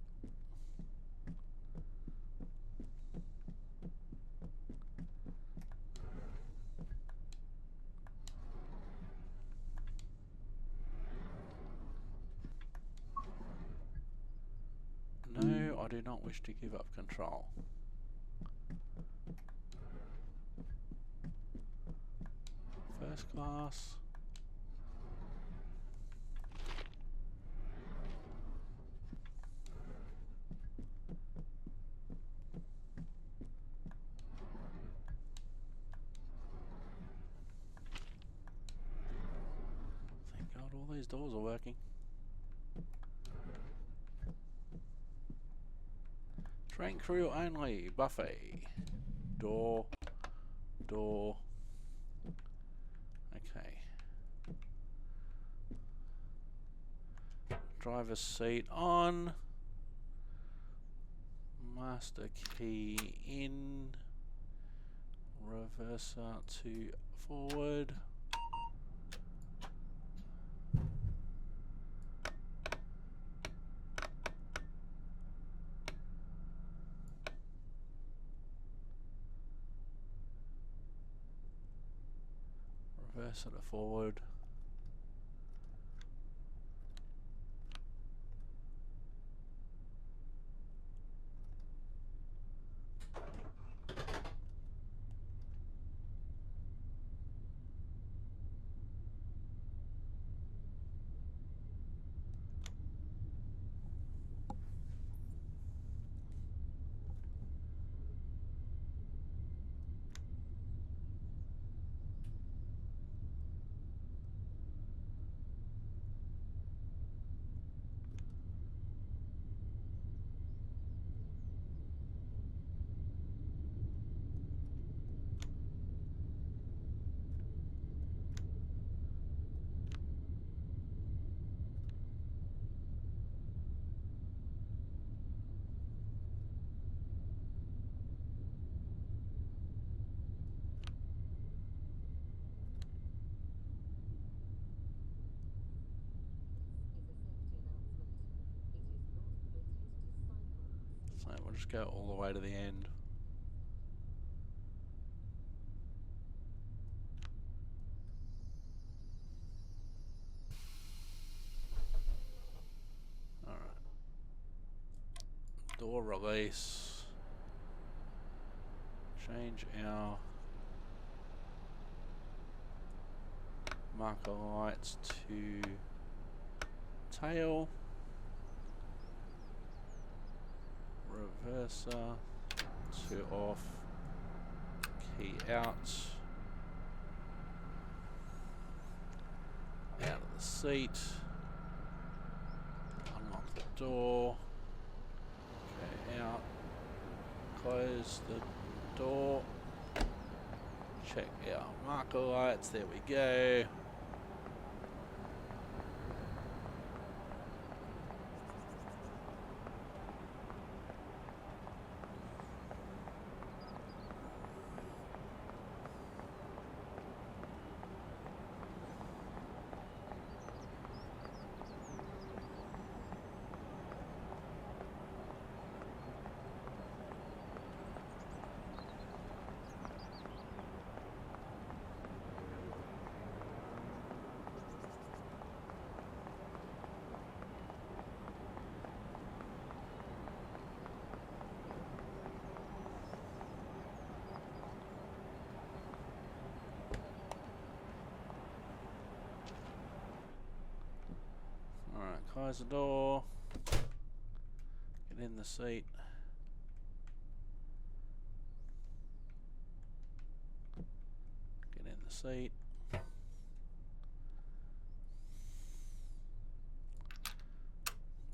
No, I do not wish to give up control. First class. Thank God all these doors are working. Train crew only, buffet. Door. Door. Okay. Driver's seat on. Master key in. Reverser to forward. Reverser to forward. So we'll just go all the way to the end. Alright. Door release. Change our marker lights to tail. Reverser to off. Key out. Out of the seat. Unlock the door. Okay, out. Close the door. Check our marker lights. There we go. Close the door. Get in the seat. seat.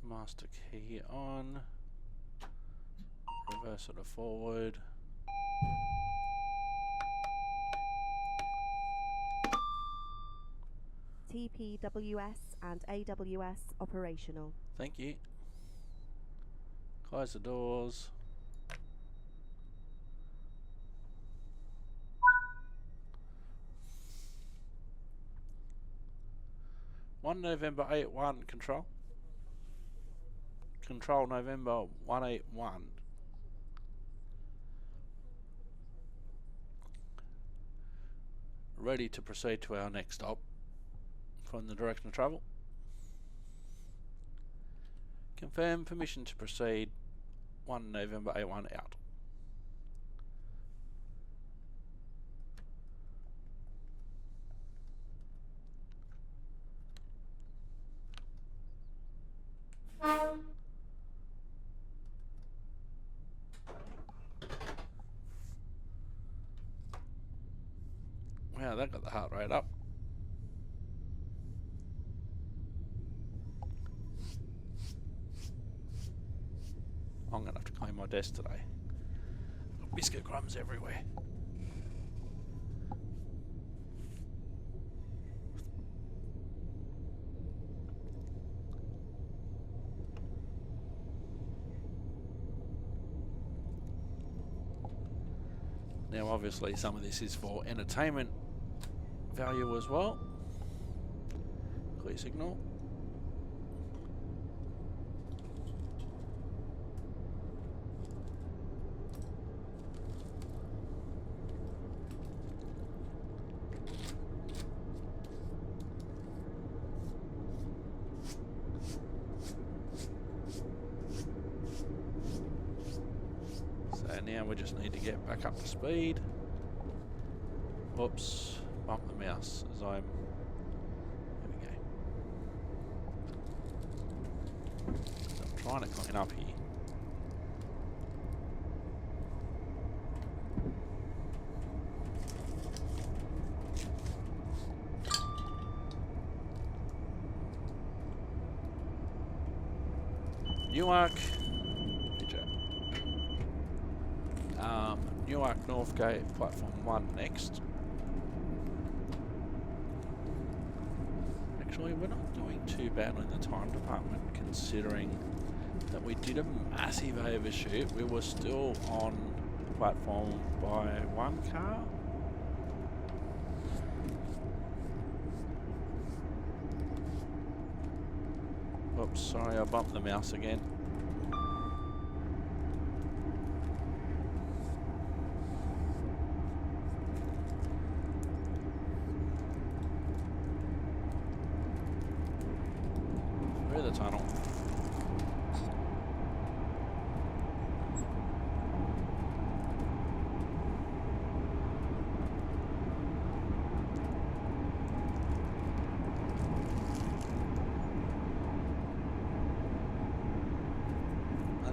Master key on. Reverse it forward. TPWS and AWS operational. Thank you. Close the doors. November 81 control. Control November 181. Ready to proceed to our next stop from the direction of travel. Confirm permission to proceed. 1 November 81 out. Wow, that got the heart rate up. I'm going to have to clean my desk today. Biscuit crumbs everywhere. Now obviously some of this is for entertainment value as well. Clear signal. So now we just need to get back up to speed. Whoops, bump the mouse as I'm... There we go. So I'm trying to clean up here. Newark, Newark Northgate, platform 1 next. Actually, we're not doing too bad in the time department, considering that we did a massive overshoot. We were still on platform by 1 car. Oops, sorry, I bumped the mouse again. Through the tunnel.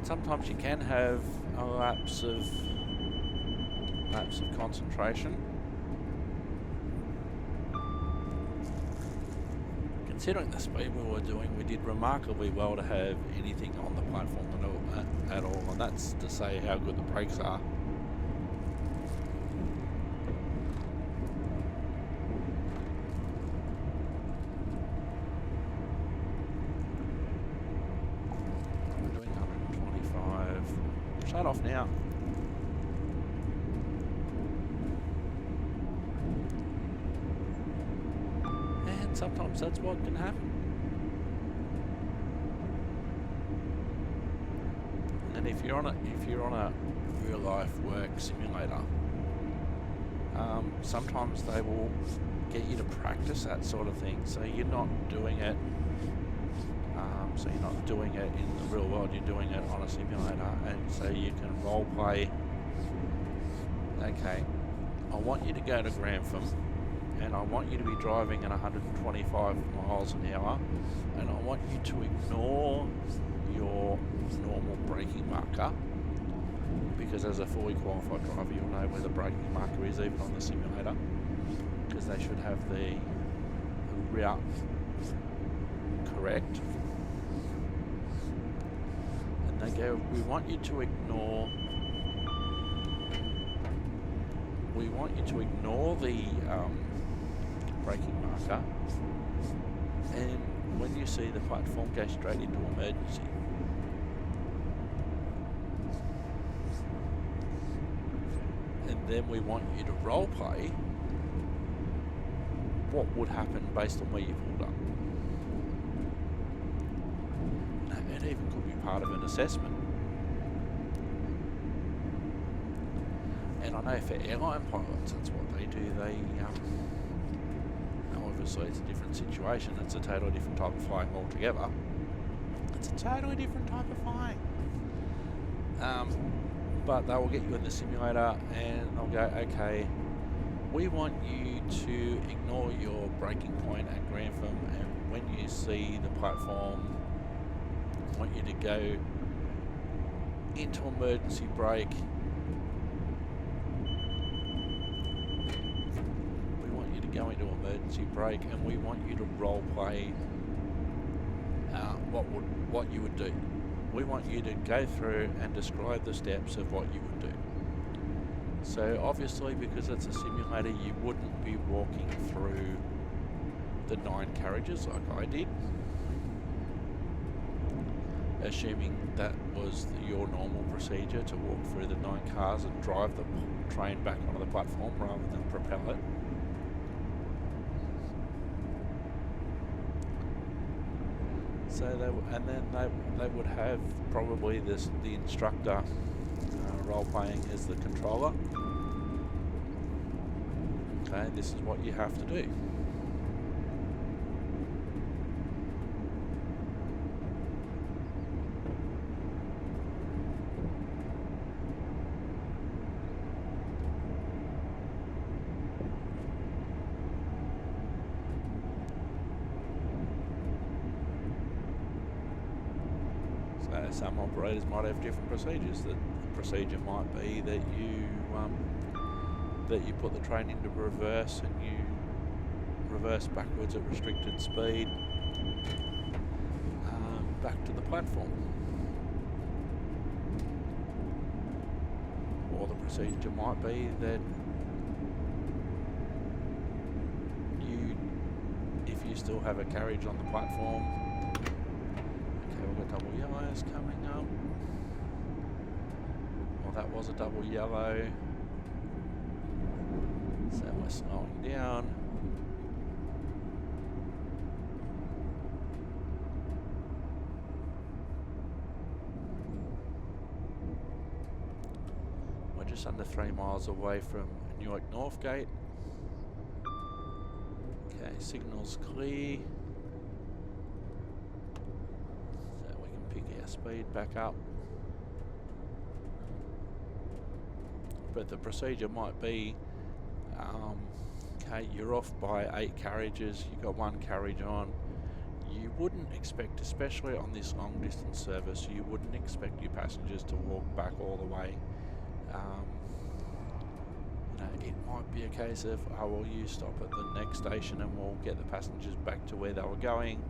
Sometimes you can have a lapse of concentration. Considering the speed we were doing, we did remarkably well to have anything on the platform at all, and that's to say how good the brakes are. Shut off now. And sometimes that's what can happen. And if you're on a real life work simulator, sometimes they will get you to practice that sort of thing, so you're not doing it. So you're not doing it in the real world, you're doing it on a simulator, and so you can role play. Okay, I want you to go to Grantham, and I want you to be driving at 125 miles an hour, and I want you to ignore your normal braking marker, because as a fully qualified driver you'll know where the braking marker is even on the simulator, because they should have the route correct. And they go, we want you to ignore the braking marker, and when you see the platform, go straight into emergency. And then we want you to role play what would happen based on where you pulled up. Now, it even could be part of an assessment. And I know for airline pilots, that's what they do. They, obviously it's a different situation. It's a totally different type of flying altogether. It's a totally different type of flying. But they will get you in the simulator and they'll go, okay, we want you to ignore your braking point at Grantham, and when you see the platform, we want you to go into emergency brake. Go into emergency brake, and we want you to role play what you would do. We want you to go through and describe the steps of what you would do. So obviously, because it's a simulator, you wouldn't be walking through the 9 carriages like I did, assuming that was your normal procedure, to walk through the 9 cars and drive the train back onto the platform rather than propel it. So they would have probably the instructor role playing as the controller. Okay, this is what you have to do. Some operators might have different procedures. The procedure might be that you put the train into reverse and you reverse backwards at restricted speed back to the platform. Or the procedure might be that if you still have a carriage on the platform. We've got double yellows coming up. Well, that was a double yellow. So we're slowing down. We're just under 3 miles away from Newark Northgate. Okay, signal's clear. Speed back up, but the procedure might be okay, you're off by 8 carriages, you've got 1 carriage on. You wouldn't expect, especially on this long distance service, you wouldn't expect your passengers to walk back all the way. It might be a case of, oh well, you stop at the next station and we'll get the passengers back to where they were going,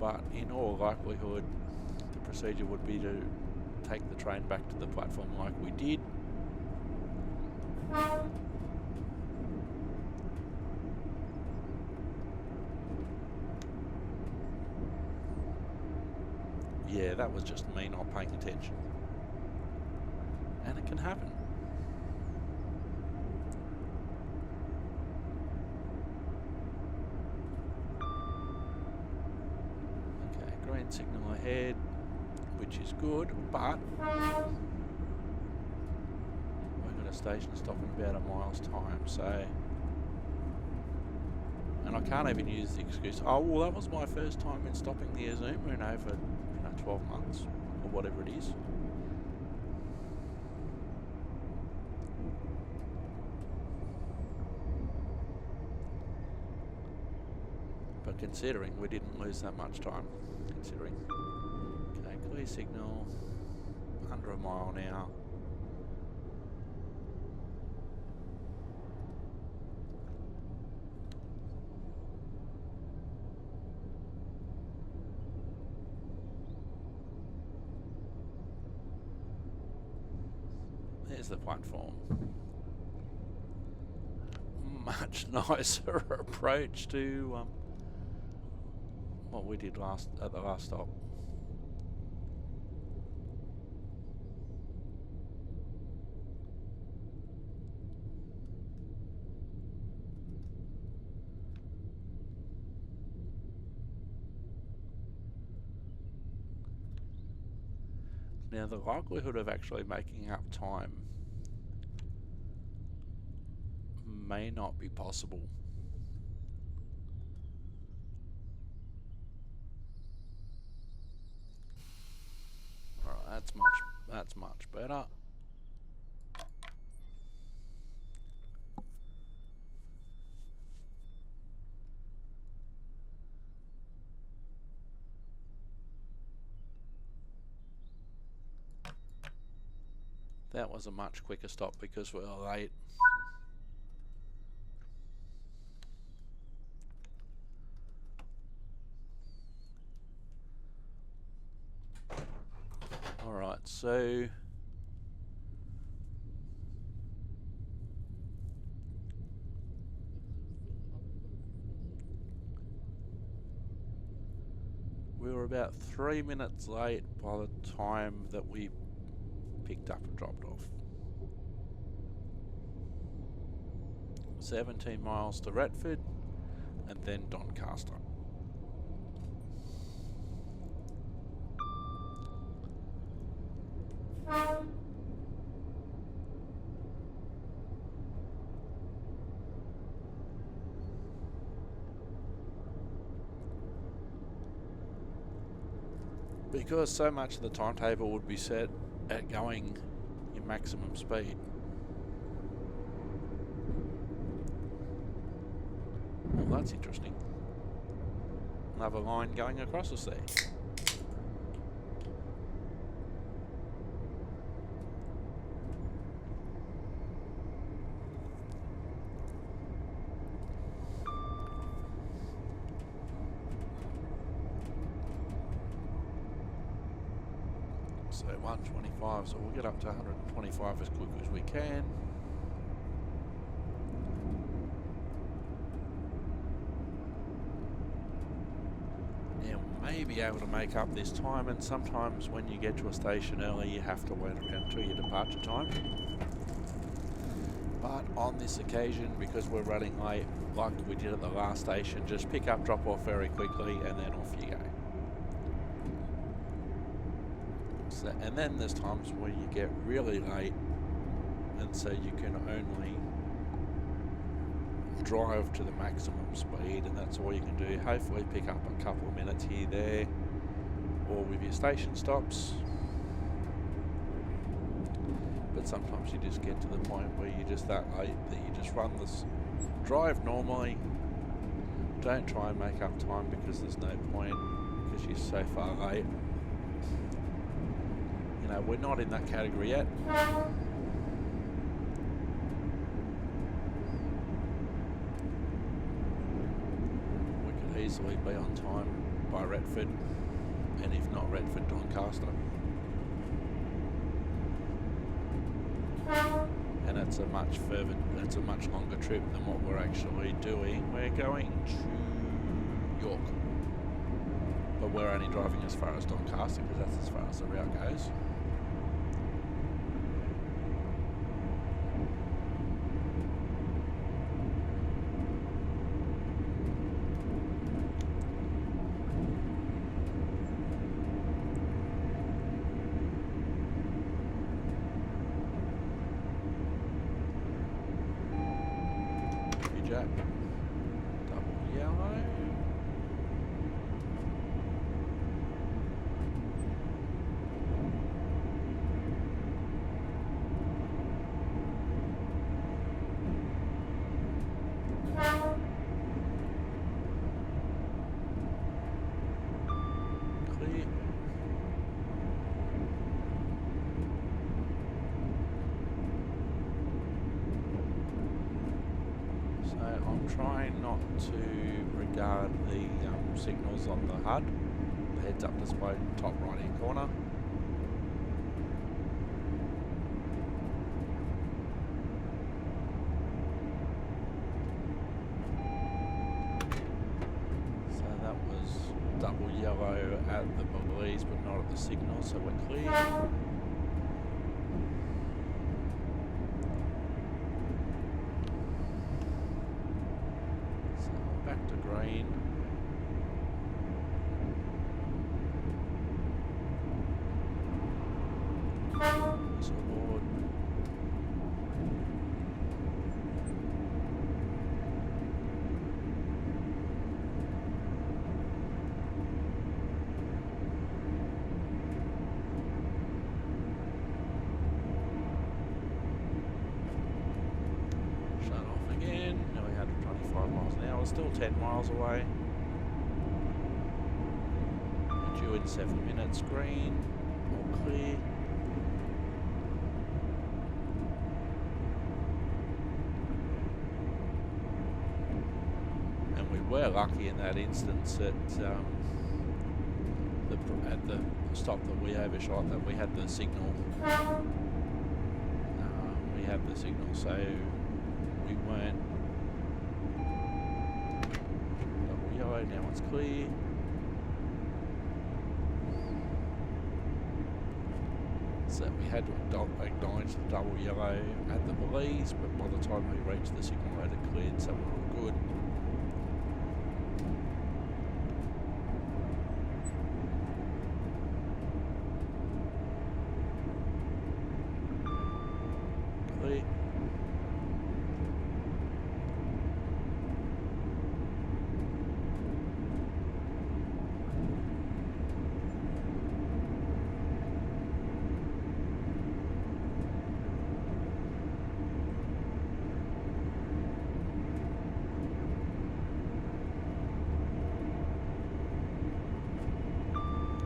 but in all likelihood procedure would be to take the train back to the platform like we did. Yeah, that was just me not paying attention. And it can happen. Okay, green signal ahead, which is good, but we've got a station stop in about a mile's time, so, and I can't even use the excuse, oh well, that was my first time in stopping the Azuma in over 12 months or whatever it is. But considering we didn't lose that much time, considering. Okay, clear signal, under a mile now. is the platform. Much nicer approach to what we did at the last stop. Now the likelihood of actually making up time may not be possible. Alright, that's much better. That was a much quicker stop because we were late. Alright, so we were about 3 minutes late by the time that we picked up and dropped off. 17 miles to Retford and then Doncaster. Because so much of the timetable would be set at going in maximum speed. Well, that's interesting. Another line going across the sea. So 125, so we'll get up to 125 as quick as we can. Now we may be able to make up this time, and sometimes when you get to a station early you have to wait around till your departure time. But on this occasion, because we're running late, like we did at the last station, just pick up, drop off very quickly and then off you go. And then there's times where you get really late, and so you can only drive to the maximum speed, and that's all you can do. Hopefully pick up a couple of minutes here, there, or with your station stops. But sometimes you just get to the point where you're just that late that you just run this, drive normally, don't try and make up time because there's no point because you're so far late. You know, we're not in that category yet. We could easily be on time by Retford, and if not Retford, Doncaster. And it's a much longer trip than what we're actually doing. We're going to York, but we're only driving as far as Doncaster because that's as far as the route goes. Double yellow. Clear. So I'm trying not to regard the signals on the HUD. The heads up display top right hand corner. at the Belize, but not at the signal, so we're clear. So back to green. So board. Shut off again. Now we had 25 miles an hour, still 10 miles away. We're due in 7 minutes, green, all clear. And we were lucky in that instance at the stop that we overshot, that we had the signal. We had the signal, so we weren't double yellow. Now it's clear. So we had to acknowledge the double yellow at the Belize, but by the time we reached the signal, it had cleared, so we were good. Clear.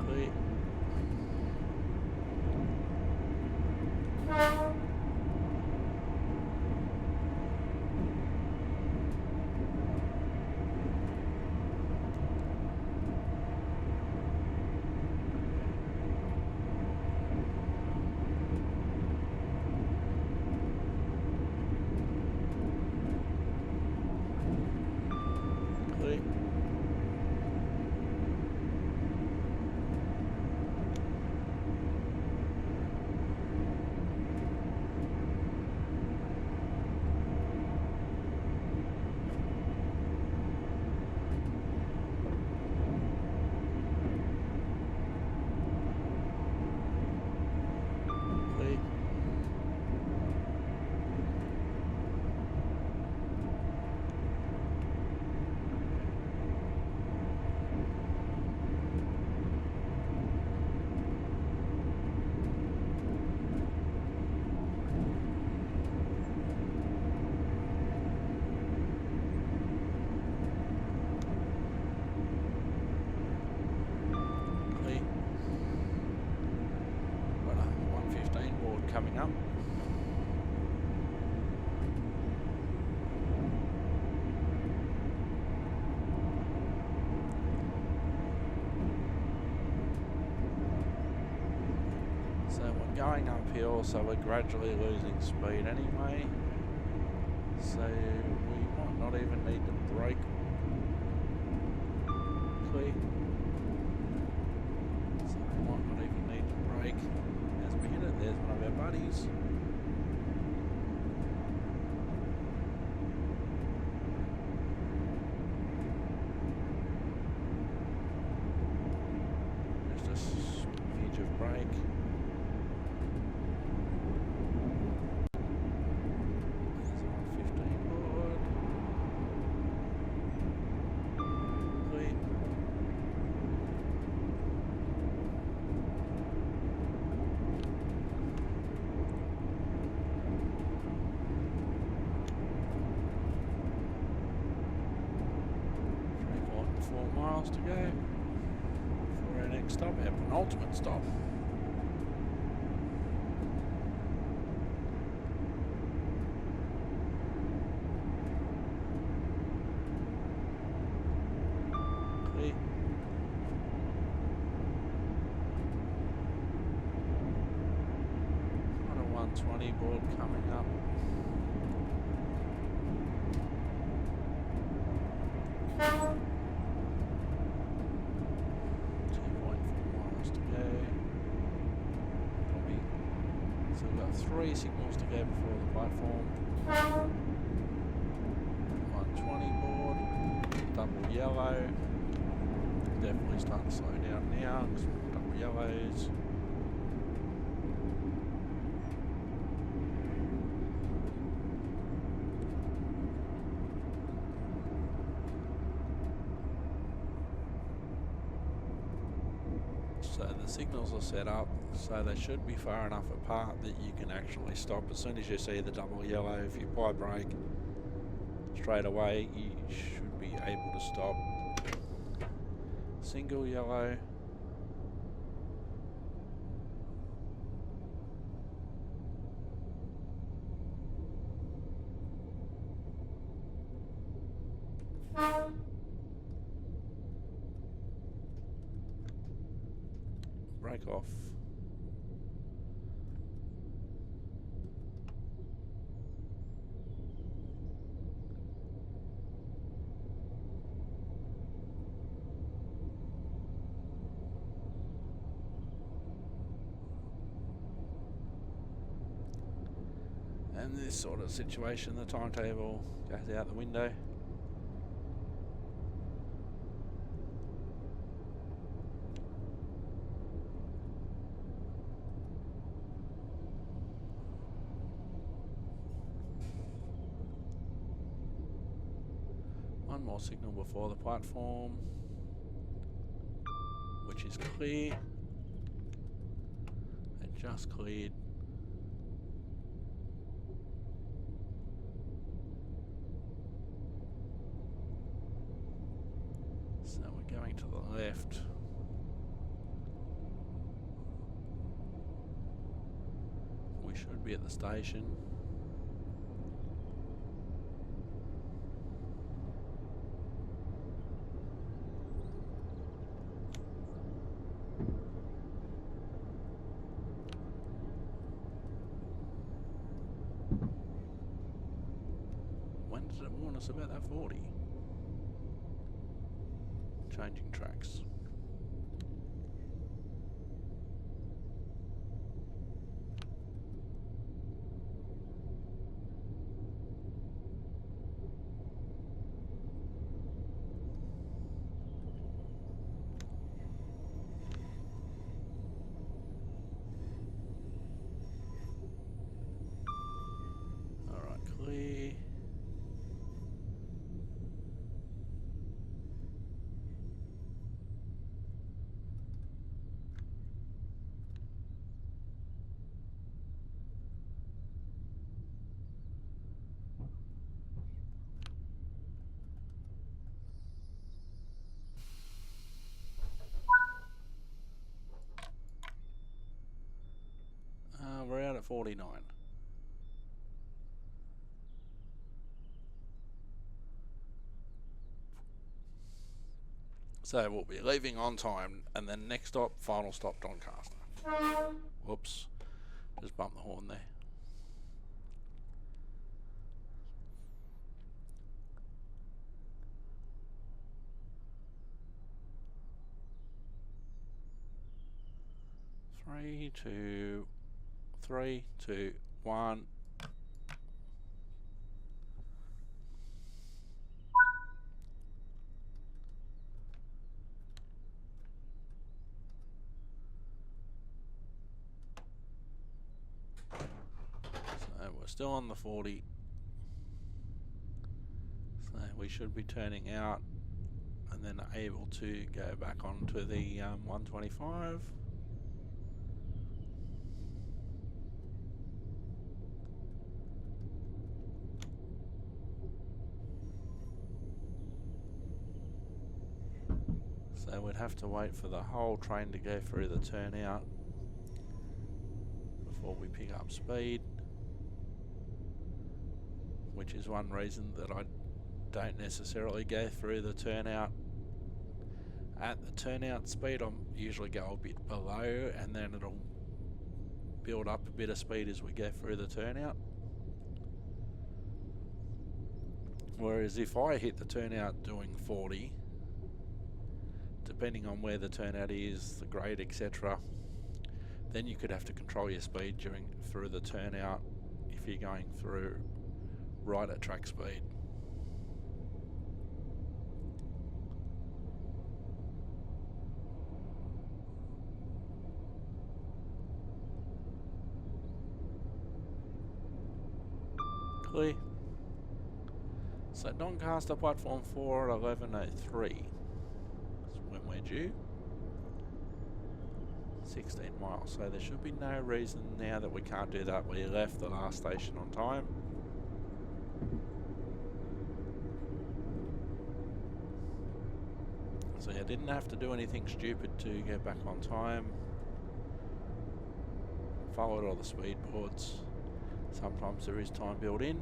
Clear. Clear. Clear. Clear. Got a 115 board coming up. So we're going uphill, so we're gradually losing speed anyway. So we might not even need to brake. Clear. So we might not even need to brake. As we hit it, there's one of our buddies. Just a smidge of brake. There's a 115 board. Clear. Four miles to go for our next stop, our penultimate stop. Clear. Got a 120 board coming up. So we've got 3 signals to go before the platform. 120 board, double yellow. Definitely starting to slow down now because we've got double yellows. So the signals are set up so they should be far enough apart that you can actually stop as soon as you see the double yellow. If you apply brake straight away, you should be able to stop. Single yellow. Brake off. And this sort of situation, the timetable goes out the window. One more signal before the platform, which is clear. It just cleared. So we're going to the left. We should be at the station. When did it warn us about that 40? Changing tracks. Alright, clear. We're out at 49. So we'll be leaving on time, and then next stop, final stop, Doncaster. Whoops, just bumped the horn there. Three, two, one. So we're still on the 40. So we should be turning out and then able to go back onto the 125. So we'd have to wait for the whole train to go through the turnout before we pick up speed, which is one reason that I don't necessarily go through the turnout. At the turnout speed, I usually go a bit below, and then it'll build up a bit of speed as we go through the turnout. Whereas if I hit the turnout doing 40, depending on where the turnout is, the grade, etc., Then you could have to control your speed through the turnout if you're going through right at track speed. Clear. So Doncaster platform 4 at 11:03. That's when we're due. 16 miles. So there should be no reason now that we can't do that. We left the last station on time. So I didn't have to do anything stupid to get back on time. Followed all the speed boards. Sometimes there is time built in.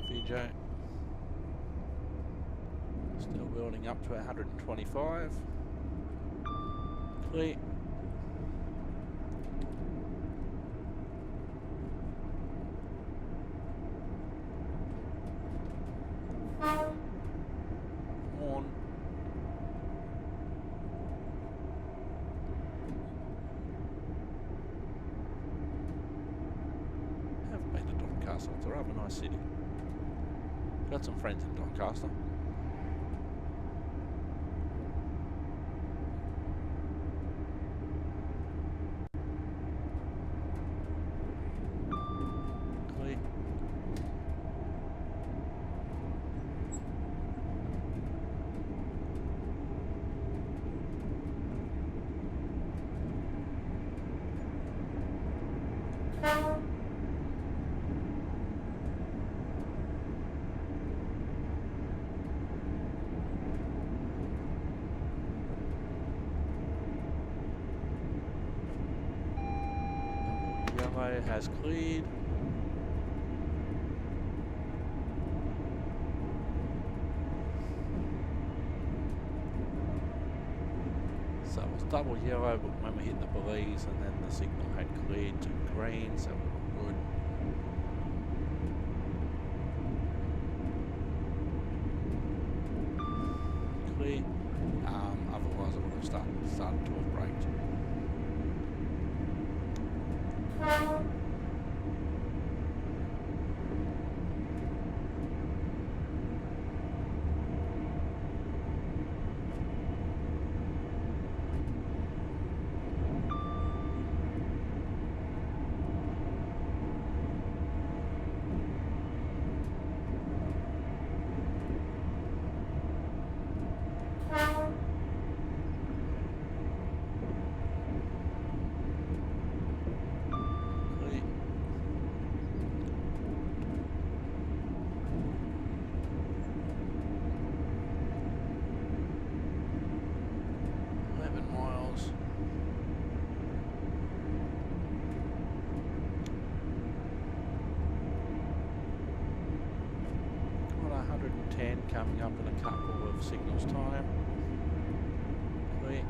VJ. Still building up to 125. Clear. On. Haven't been to Doncaster. It's a rather nice city. Got some friends in Doncaster. Clear. Yellow has cleared. So it was double yellow, but when we hit the Belize and then the signal had cleared to green, so we were good. Clear. Otherwise I would have started to have braked. Clear. Miles. Got 110 coming up in a couple of signals time. Clear.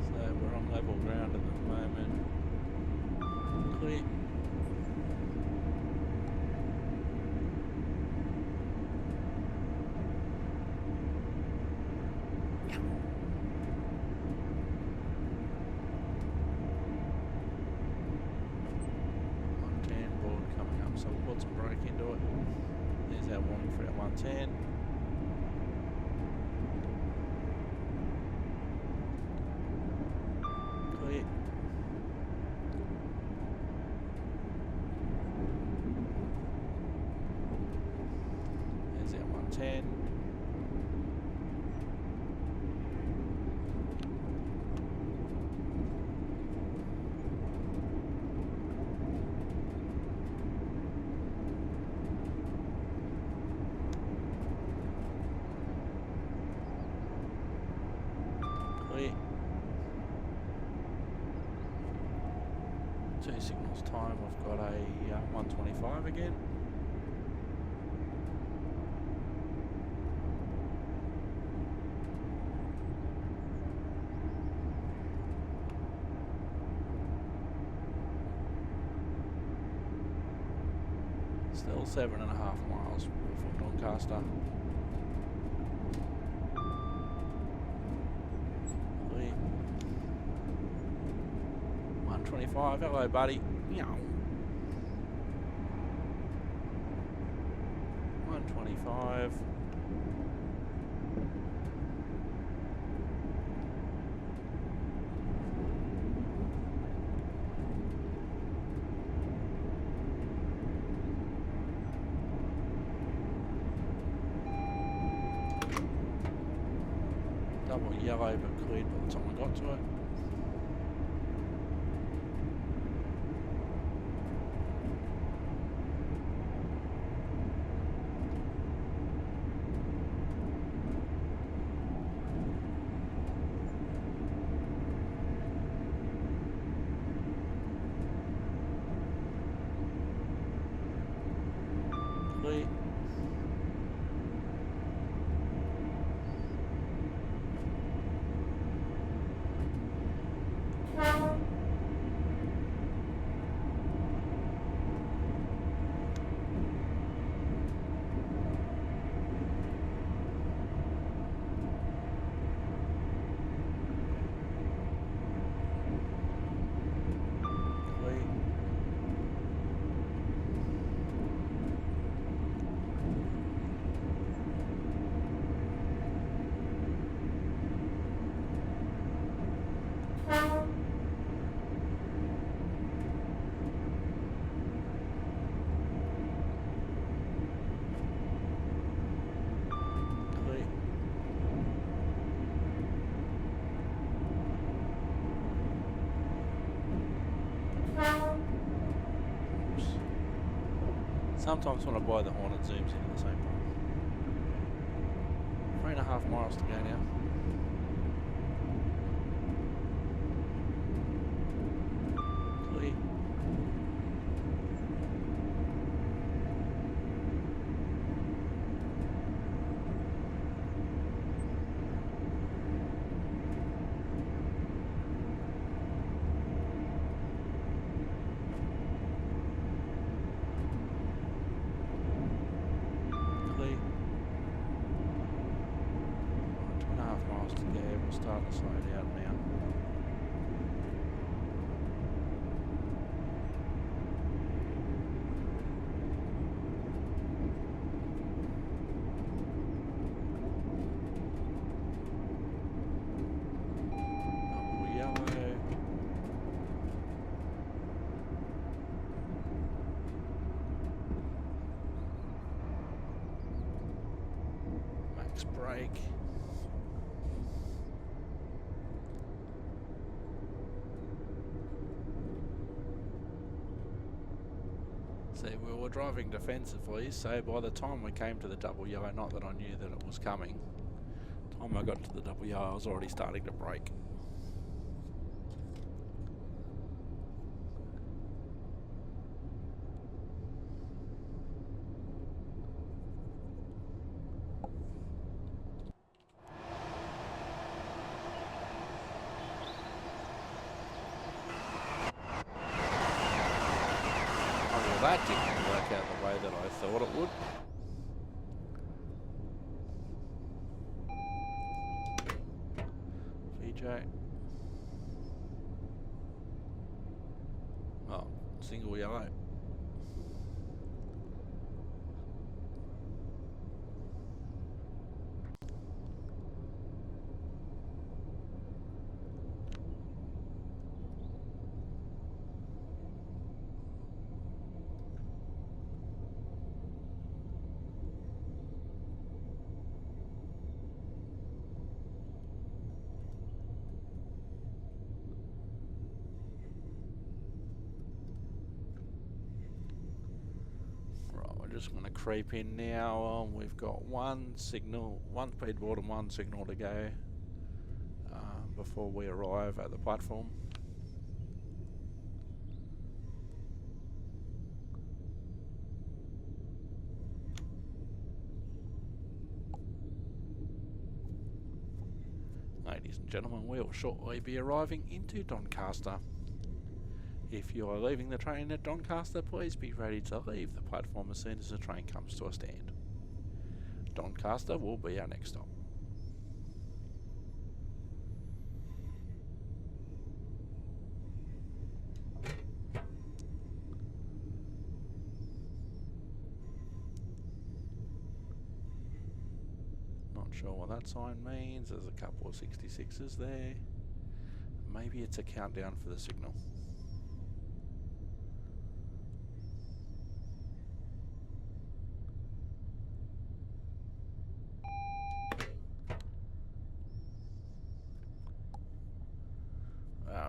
So we're on level ground at the moment. Clear. Board coming up, so we'll put some brake into it. There's our warning for our 110. Clear. There's our 110. Clear. signals time, we've got a 125 again. Still 7.5 miles from Doncaster. 125, hello buddy. Meow. 125. Double yellow but cleared by the time I got to it. Clear. Sometimes when I buy the horn, it zooms in at the same time. 3.5 miles to go now. Clear. Starting to slow down now. Double yellow. Max brake. See, we were driving defensively, so by the time we came to the double yellow, not that I knew that it was coming, the time I got to the double yellow, I was already starting to brake. That didn't work out the way that I thought it would. VJ. Oh, single yellow. Just going to creep in now. We've got one signal, one speedboard and one signal to go before we arrive at the platform. Ladies and gentlemen, we will shortly be arriving into Doncaster. If you are leaving the train at Doncaster, please be ready to leave the platform as soon as the train comes to a stand. Doncaster will be our next stop. Not sure what that sign means. There's a couple of 66s there. Maybe it's a countdown for the signal.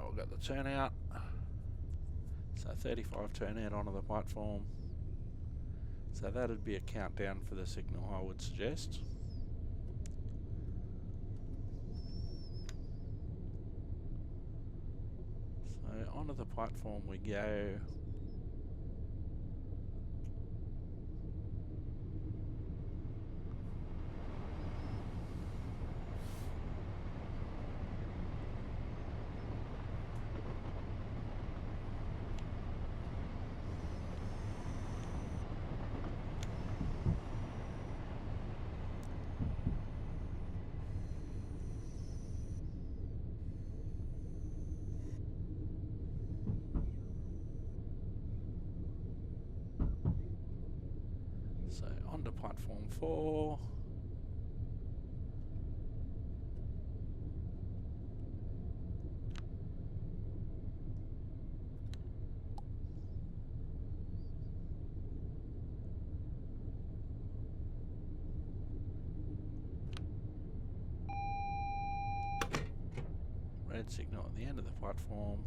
We've got the turnout. So 35 turnout onto the platform. So that'd be a countdown for the signal, I would suggest. So onto the platform we go. So onto platform 4. Red signal at the end of the platform.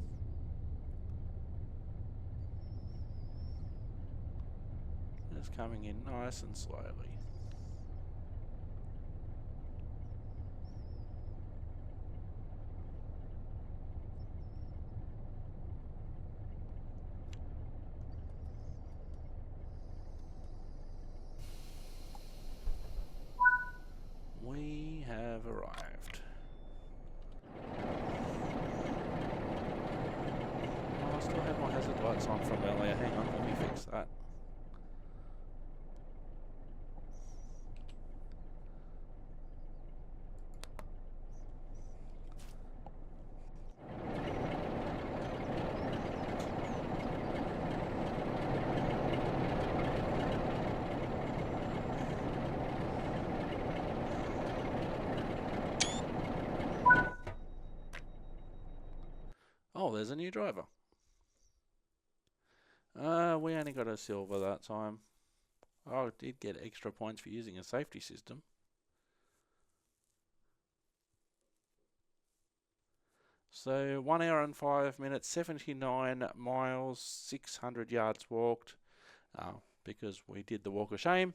It's coming in nice and slowly. We have arrived. Oh, I still have my hazard lights on from earlier. Hang on, let me fix that. Oh, there's a new driver. We only got a silver that time. Oh, I did get extra points for using a safety system. So 1 hour and 5 minutes, 79 miles, 600 yards walked, because we did the walk of shame.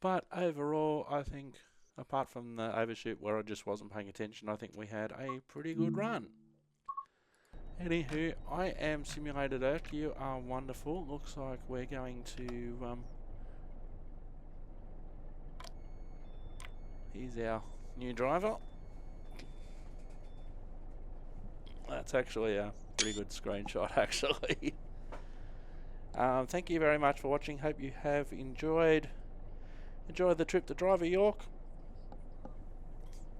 But overall, I think, apart from the overshoot where I just wasn't paying attention, I think we had a pretty good run. Anywho, I am Simulator Dirk. You are wonderful. Looks like we're going to... here's our new driver. That's actually a pretty good screenshot, actually. Thank you very much for watching. Hope you have enjoyed the trip to Driver York.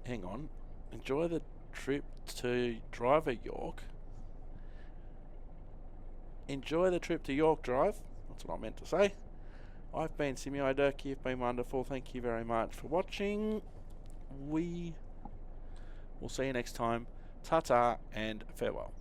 Hang on. Enjoy the trip to Driver York. Enjoy the trip to York Drive. That's what I meant to say. I've been Simulator Dirk. You've been wonderful. Thank you very much for watching. We will see you next time. Ta-ta and farewell.